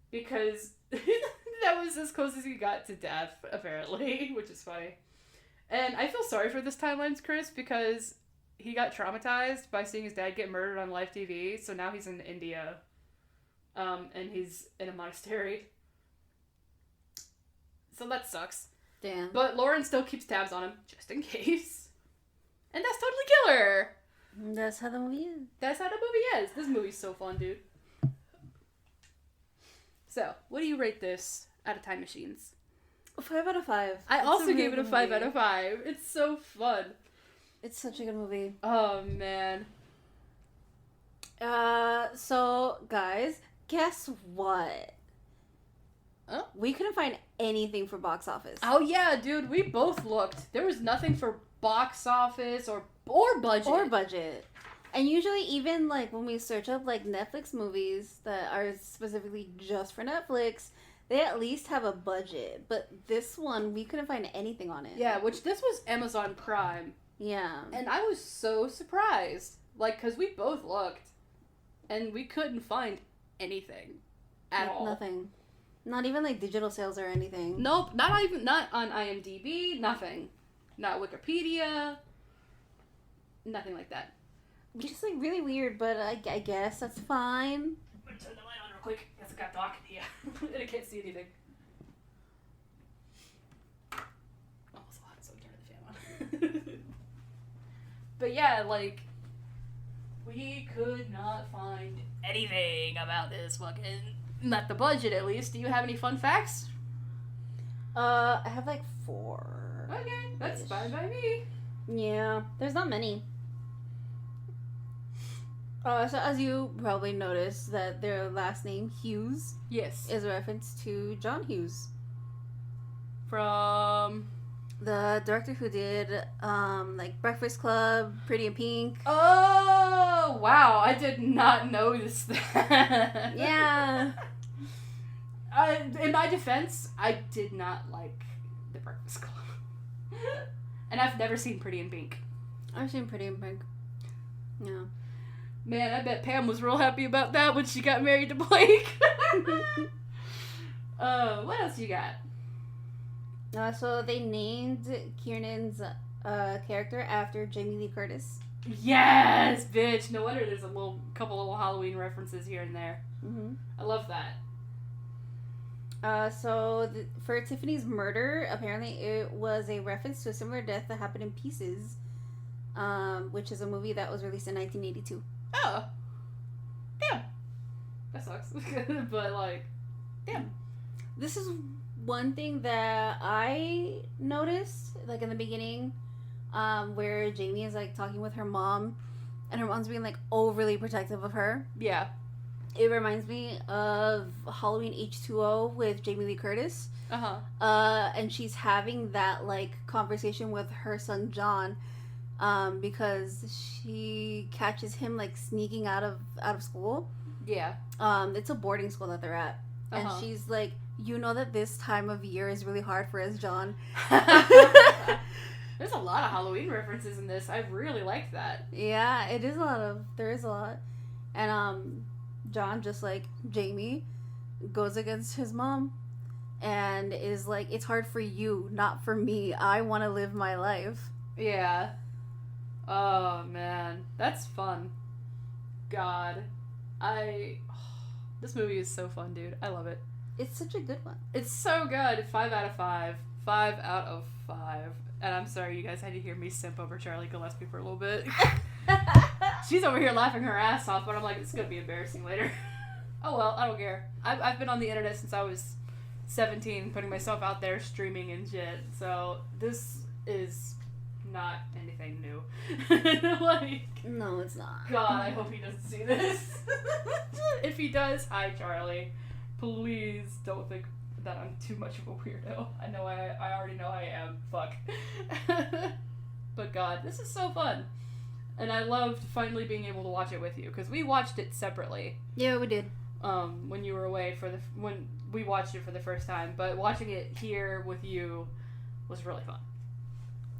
because that was as close as he got to death, apparently, which is funny. And I feel sorry for this timeline's Chris because he got traumatized by seeing his dad get murdered on live TV, so now he's in India, and he's in a monastery. So that sucks. Damn. But Lauren still keeps tabs on him, just in case. And that's totally killer! That's how the movie is. That's how the movie is. This movie's so fun, dude. So, what do you rate this out of Time Machines? 5 out of 5. I also gave it a 5 out of 5. It's so fun. It's such a good movie. Oh, man. So, guys, guess what? Huh? We couldn't find anything for box office. Oh, yeah, dude. We both looked. There was nothing for box office or budget. And usually even like when we search up like Netflix movies that are specifically just for Netflix, they at least have a budget. But this one, we couldn't find anything on it. Yeah, which this was Amazon Prime. Yeah. And I was so surprised. Like, because we both looked and we couldn't find anything at all. Nothing. Not even like digital sales or anything. Nope, not on IMDb, nothing. Not Wikipedia. Nothing like that. Which is like really weird, but I guess that's fine. real quick. Because it got dark in here. And I can't see anything. Almost hot, so I'm turning the fan on. But yeah, like, we could not find anything about this fucking... Not the budget, at least. Do you have any fun facts? I have like 4. Okay, that's fine by me. Yeah, there's not many. So as you probably noticed, that their last name, Hughes, Yes. is a reference to John Hughes, From... the director who did like Breakfast Club, Pretty in Pink. Oh, wow. I did not notice that. Yeah. In my defense, I did not like The Breakfast Club. And I've never seen Pretty in Pink. I've seen Pretty in Pink. Yeah. Man, I bet Pam was real happy about that when she got married to Blake. What else you got? So they named Kiernan's character after Jamie Lee Curtis. Yes, bitch. No wonder there's a couple little Halloween references here and there. Mm-hmm. I love that. For Tiffany's murder, apparently it was a reference to a similar death that happened in Pieces, which is a movie that was released in 1982. Oh. Damn. That sucks. But, like, damn. This is one thing that I noticed, like, in the beginning, where Jamie is, like, talking with her mom, and her mom's being, like, overly protective of her. Yeah. It reminds me of Halloween H2O with Jamie Lee Curtis. Uh-huh. And she's having that, like, conversation with her son, John, because she catches him, like, sneaking out of school. Yeah. It's a boarding school that they're at. And she's like, you know that this time of year is really hard for us, John. There's a lot of Halloween references in this. I really like that. Yeah, there is a lot. And, John, just like Jamie, goes against his mom and is like, it's hard for you, not for me. I want to live my life. Yeah. Oh, man. That's fun. God. This movie is so fun, dude. I love it. It's such a good one. It's so good. 5 out of 5. 5 out of 5. And I'm sorry you guys had to hear me simp over Charlie Gillespie for a little bit. She's over here laughing her ass off, but I'm like, it's gonna be embarrassing later. Oh well, I don't care. I've been on the internet since I was 17, putting myself out there, streaming and shit. So this is not anything new. Like, no, it's not. God, I hope he doesn't see this. If he does, hi Charlie. Please don't think that I'm too much of a weirdo. I already know I am. Fuck. But God, this is so fun. And I loved finally being able to watch it with you, because we watched it separately. Yeah, we did. When you were away when we watched it for the first time, but watching it here with you was really fun.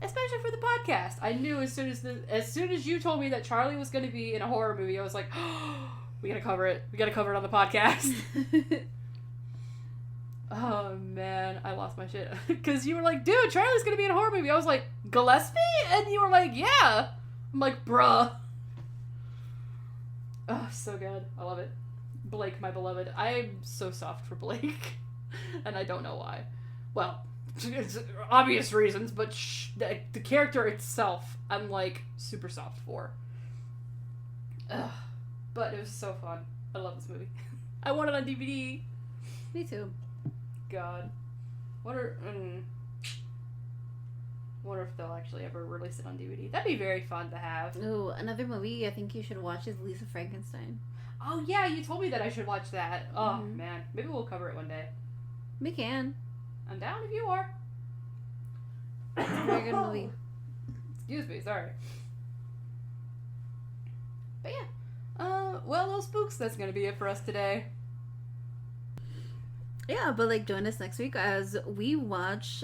Especially for the podcast. I knew as soon as you told me that Charlie was going to be in a horror movie, I was like, oh, we gotta cover it. We gotta cover it on the podcast. Oh man, I lost my shit. Because you were like, dude, Charlie's gonna be in a horror movie. I was like, Gillespie? And you were like, yeah. I'm like, bruh. Oh, so good. I love it. Blake, my beloved. I'm so soft for Blake. And I don't know why. Well, it's obvious reasons, but the character itself, I'm like super soft for. Ugh. But it was so fun. I love this movie. I want it on DVD. Me too. God. Wonder if they'll actually ever release it on DVD. That'd be very fun to have. Ooh, another movie I think you should watch is Lisa Frankenstein. Oh yeah, you told me that I should watch that. Oh man, maybe we'll cover it one day. We can. I'm down if you are. It's a very good movie. Excuse me, sorry. But yeah. Well, those spooks, that's gonna be it for us today. Yeah, but like join us next week as we watch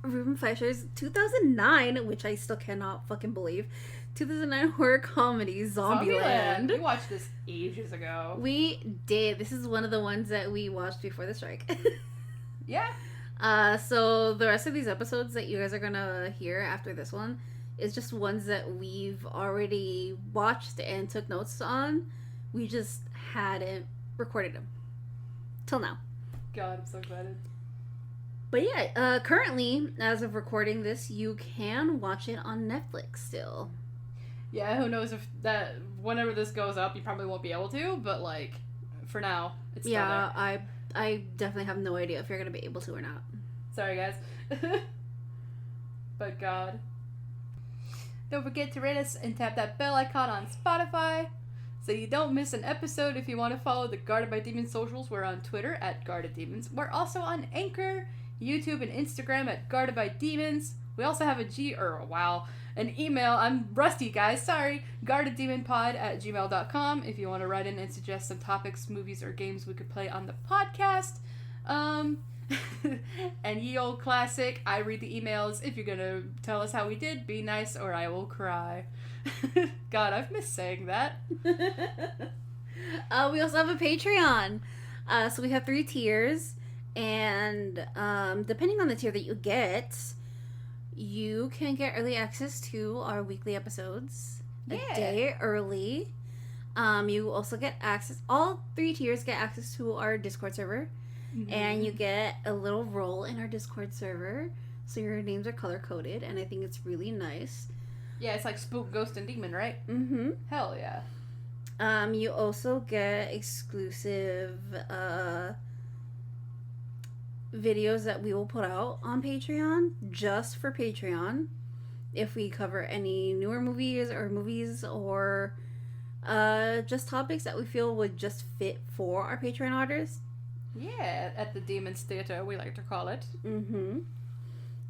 Ruben Fleischer's 2009, which I still cannot fucking believe, 2009 horror comedy Zombieland. We watched this ages ago. We did. This is one of the ones that we watched before the strike. Yeah. So the rest of these episodes that you guys are gonna hear after this one is just ones that we've already watched and took notes on. We just hadn't recorded them. Till now. God, I'm so excited. But yeah, currently, as of recording this, you can watch it on Netflix still. Yeah, who knows if that, whenever this goes up, you probably won't be able to, but like, for now, it's still there. I definitely have no idea if you're going to be able to or not. Sorry, guys. But God. Don't forget to rate us and tap that bell icon on Spotify so you don't miss an episode. If you want to follow the Guarded by Demons socials, we're on Twitter at Guarded Demons. We're also on Anchor, YouTube, and Instagram at Guarded by Demons. We also have an email. I'm rusty, guys. Sorry. guardeddemonpod@gmail.com if you want to write in and suggest some topics, movies, or games we could play on the podcast. And ye old classic, I read the emails. If you're gonna tell us how we did, be nice or I will cry. God, I've missed saying that. We also have a Patreon. So we have 3 tiers, and depending on the tier that you get, you can get early access to our weekly episodes a day early. You also get access, all 3 tiers get access to our Discord server. Mm-hmm. And you get a little role in our Discord server, so your names are color-coded, and I think it's really nice. Yeah, it's like Spook, Ghost, and Demon, right? Mm-hmm. Hell yeah. You also get exclusive videos that we will put out on Patreon, just for Patreon, if we cover any newer movies or just topics that we feel would just fit for our Patreon orders. Yeah, at the Demons Theater, we like to call it. Mm-hmm.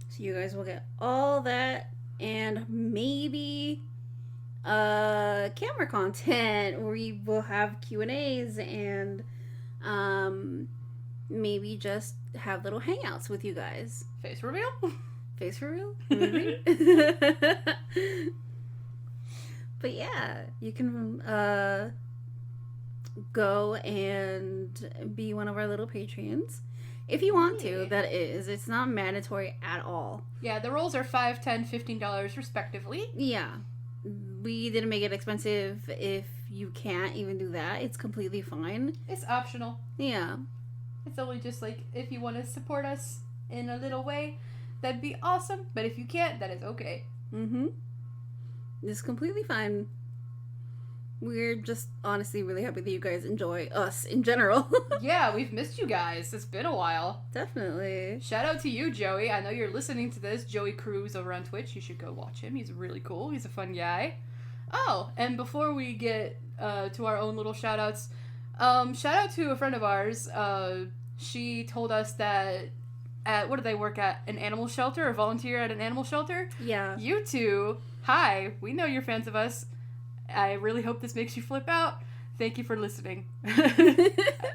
So you guys will get all that, and maybe camera content where we will have Q&As and maybe just have little hangouts with you guys. Face reveal? Face reveal? Maybe. But yeah, you can go and be one of our little patrons if you want to. That is, it's not mandatory at all. Yeah, the rolls are $5, $10, $15 respectively. Yeah, we didn't make it expensive. If you can't even do that, it's completely fine. It's optional. Yeah, it's only just like if you want to support us in a little way, that'd be awesome. But if you can't, that is okay. It's completely fine. We're just honestly really happy that you guys enjoy us in general. Yeah, we've missed you guys. It's been a while. Definitely. Shout out to you, Joey. I know you're listening to this. Joey Cruz over on Twitch. You should go watch him. He's really cool. He's a fun guy. Oh, and before we get to our own little shout outs, shout out to a friend of ours. She told us that what do they work at? An animal shelter or volunteer at an animal shelter? Yeah. You two, hi. We know you're fans of us. I really hope this makes you flip out. Thank you for listening.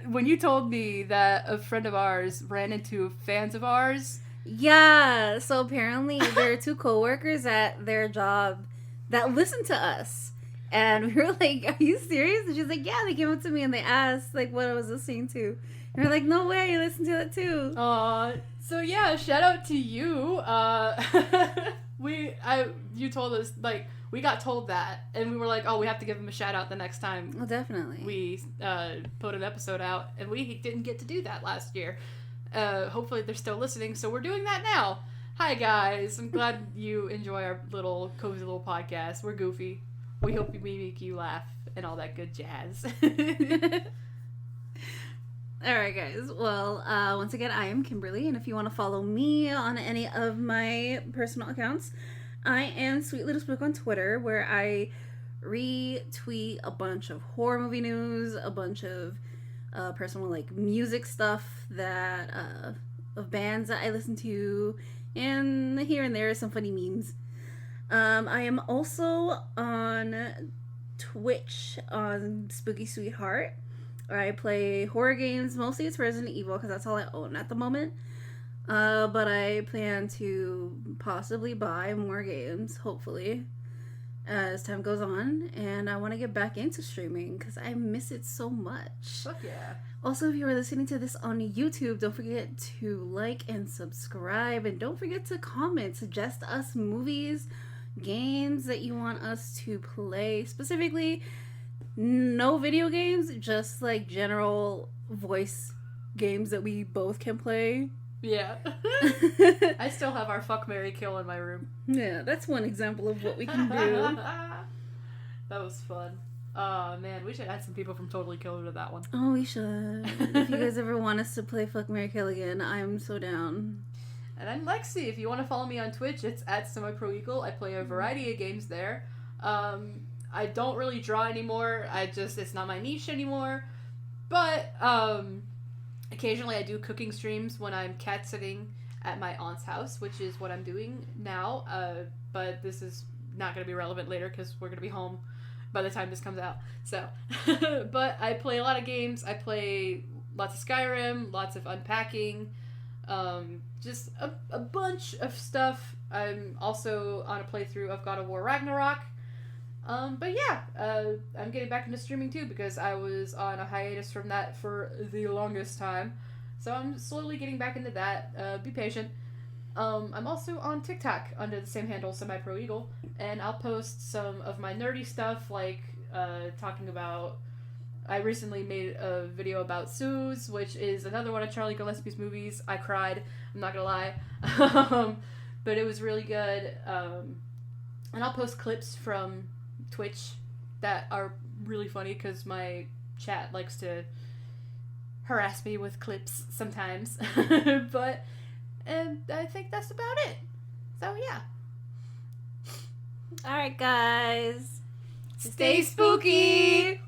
When you told me that a friend of ours ran into fans of ours. Yeah, so apparently there are 2 coworkers at their job that listen to us. And we were like, are you serious? And she's like, yeah, they came up to me and they asked like what I was listening to. And we're like, no way, you listen to that too. So yeah, shout out to you. You told us, like, we got told that, and we were like, oh, we have to give them a shout out the next time. Oh, definitely. We put an episode out, and we didn't get to do that last year. Hopefully they're still listening, so we're doing that now. Hi, guys. I'm glad you enjoy our little cozy little podcast. We're goofy. We hope we make you laugh and all that good jazz. Alright, guys. Well, once again, I am Kimberly, and if you want to follow me on any of my personal accounts, I am Sweet Little Spook on Twitter, where I retweet a bunch of horror movie news, a bunch of personal, like, music stuff that of bands that I listen to, and here and there some funny memes. I am also on Twitch on Spooky Sweetheart. I play horror games. Mostly it's Resident Evil because that's all I own at the moment. But I plan to possibly buy more games, hopefully, as time goes on. And I want to get back into streaming because I miss it so much. Fuck yeah. Also, if you are listening to this on YouTube, don't forget to like and subscribe. And don't forget to comment. Suggest us movies, games that you want us to play. Specifically, No video games, just like general voice games that we both can play. Yeah. I still have our Fuck, Marry, Kill in my room. Yeah, that's one example of what we can do. That was fun. Oh man, we should add some people from Totally Killer to that one. Oh, we should. If you guys ever want us to play Fuck, Marry, Kill again, I'm so down. And I'm Lexi. If you want to follow me on Twitch, it's at SemiProEagle. I play a variety of games there. I don't really draw anymore. It's not my niche anymore. But occasionally I do cooking streams when I'm cat sitting at my aunt's house, which is what I'm doing now. But this is not going to be relevant later because we're going to be home by the time this comes out. So, but I play a lot of games. I play lots of Skyrim, lots of unpacking, just a bunch of stuff. I'm also on a playthrough of God of War Ragnarok. But yeah, I'm getting back into streaming too because I was on a hiatus from that for the longest time. So I'm slowly getting back into that. Be patient. I'm also on TikTok under the same handle, SemiProEagle, and I'll post some of my nerdy stuff, like talking about. I recently made a video about Suze, which is another one of Charlie Gillespie's movies. I cried. I'm not gonna lie, but it was really good. And I'll post clips from Twitch that are really funny because my chat likes to harass me with clips sometimes. And I think that's about it. So yeah. Alright, guys. Stay spooky!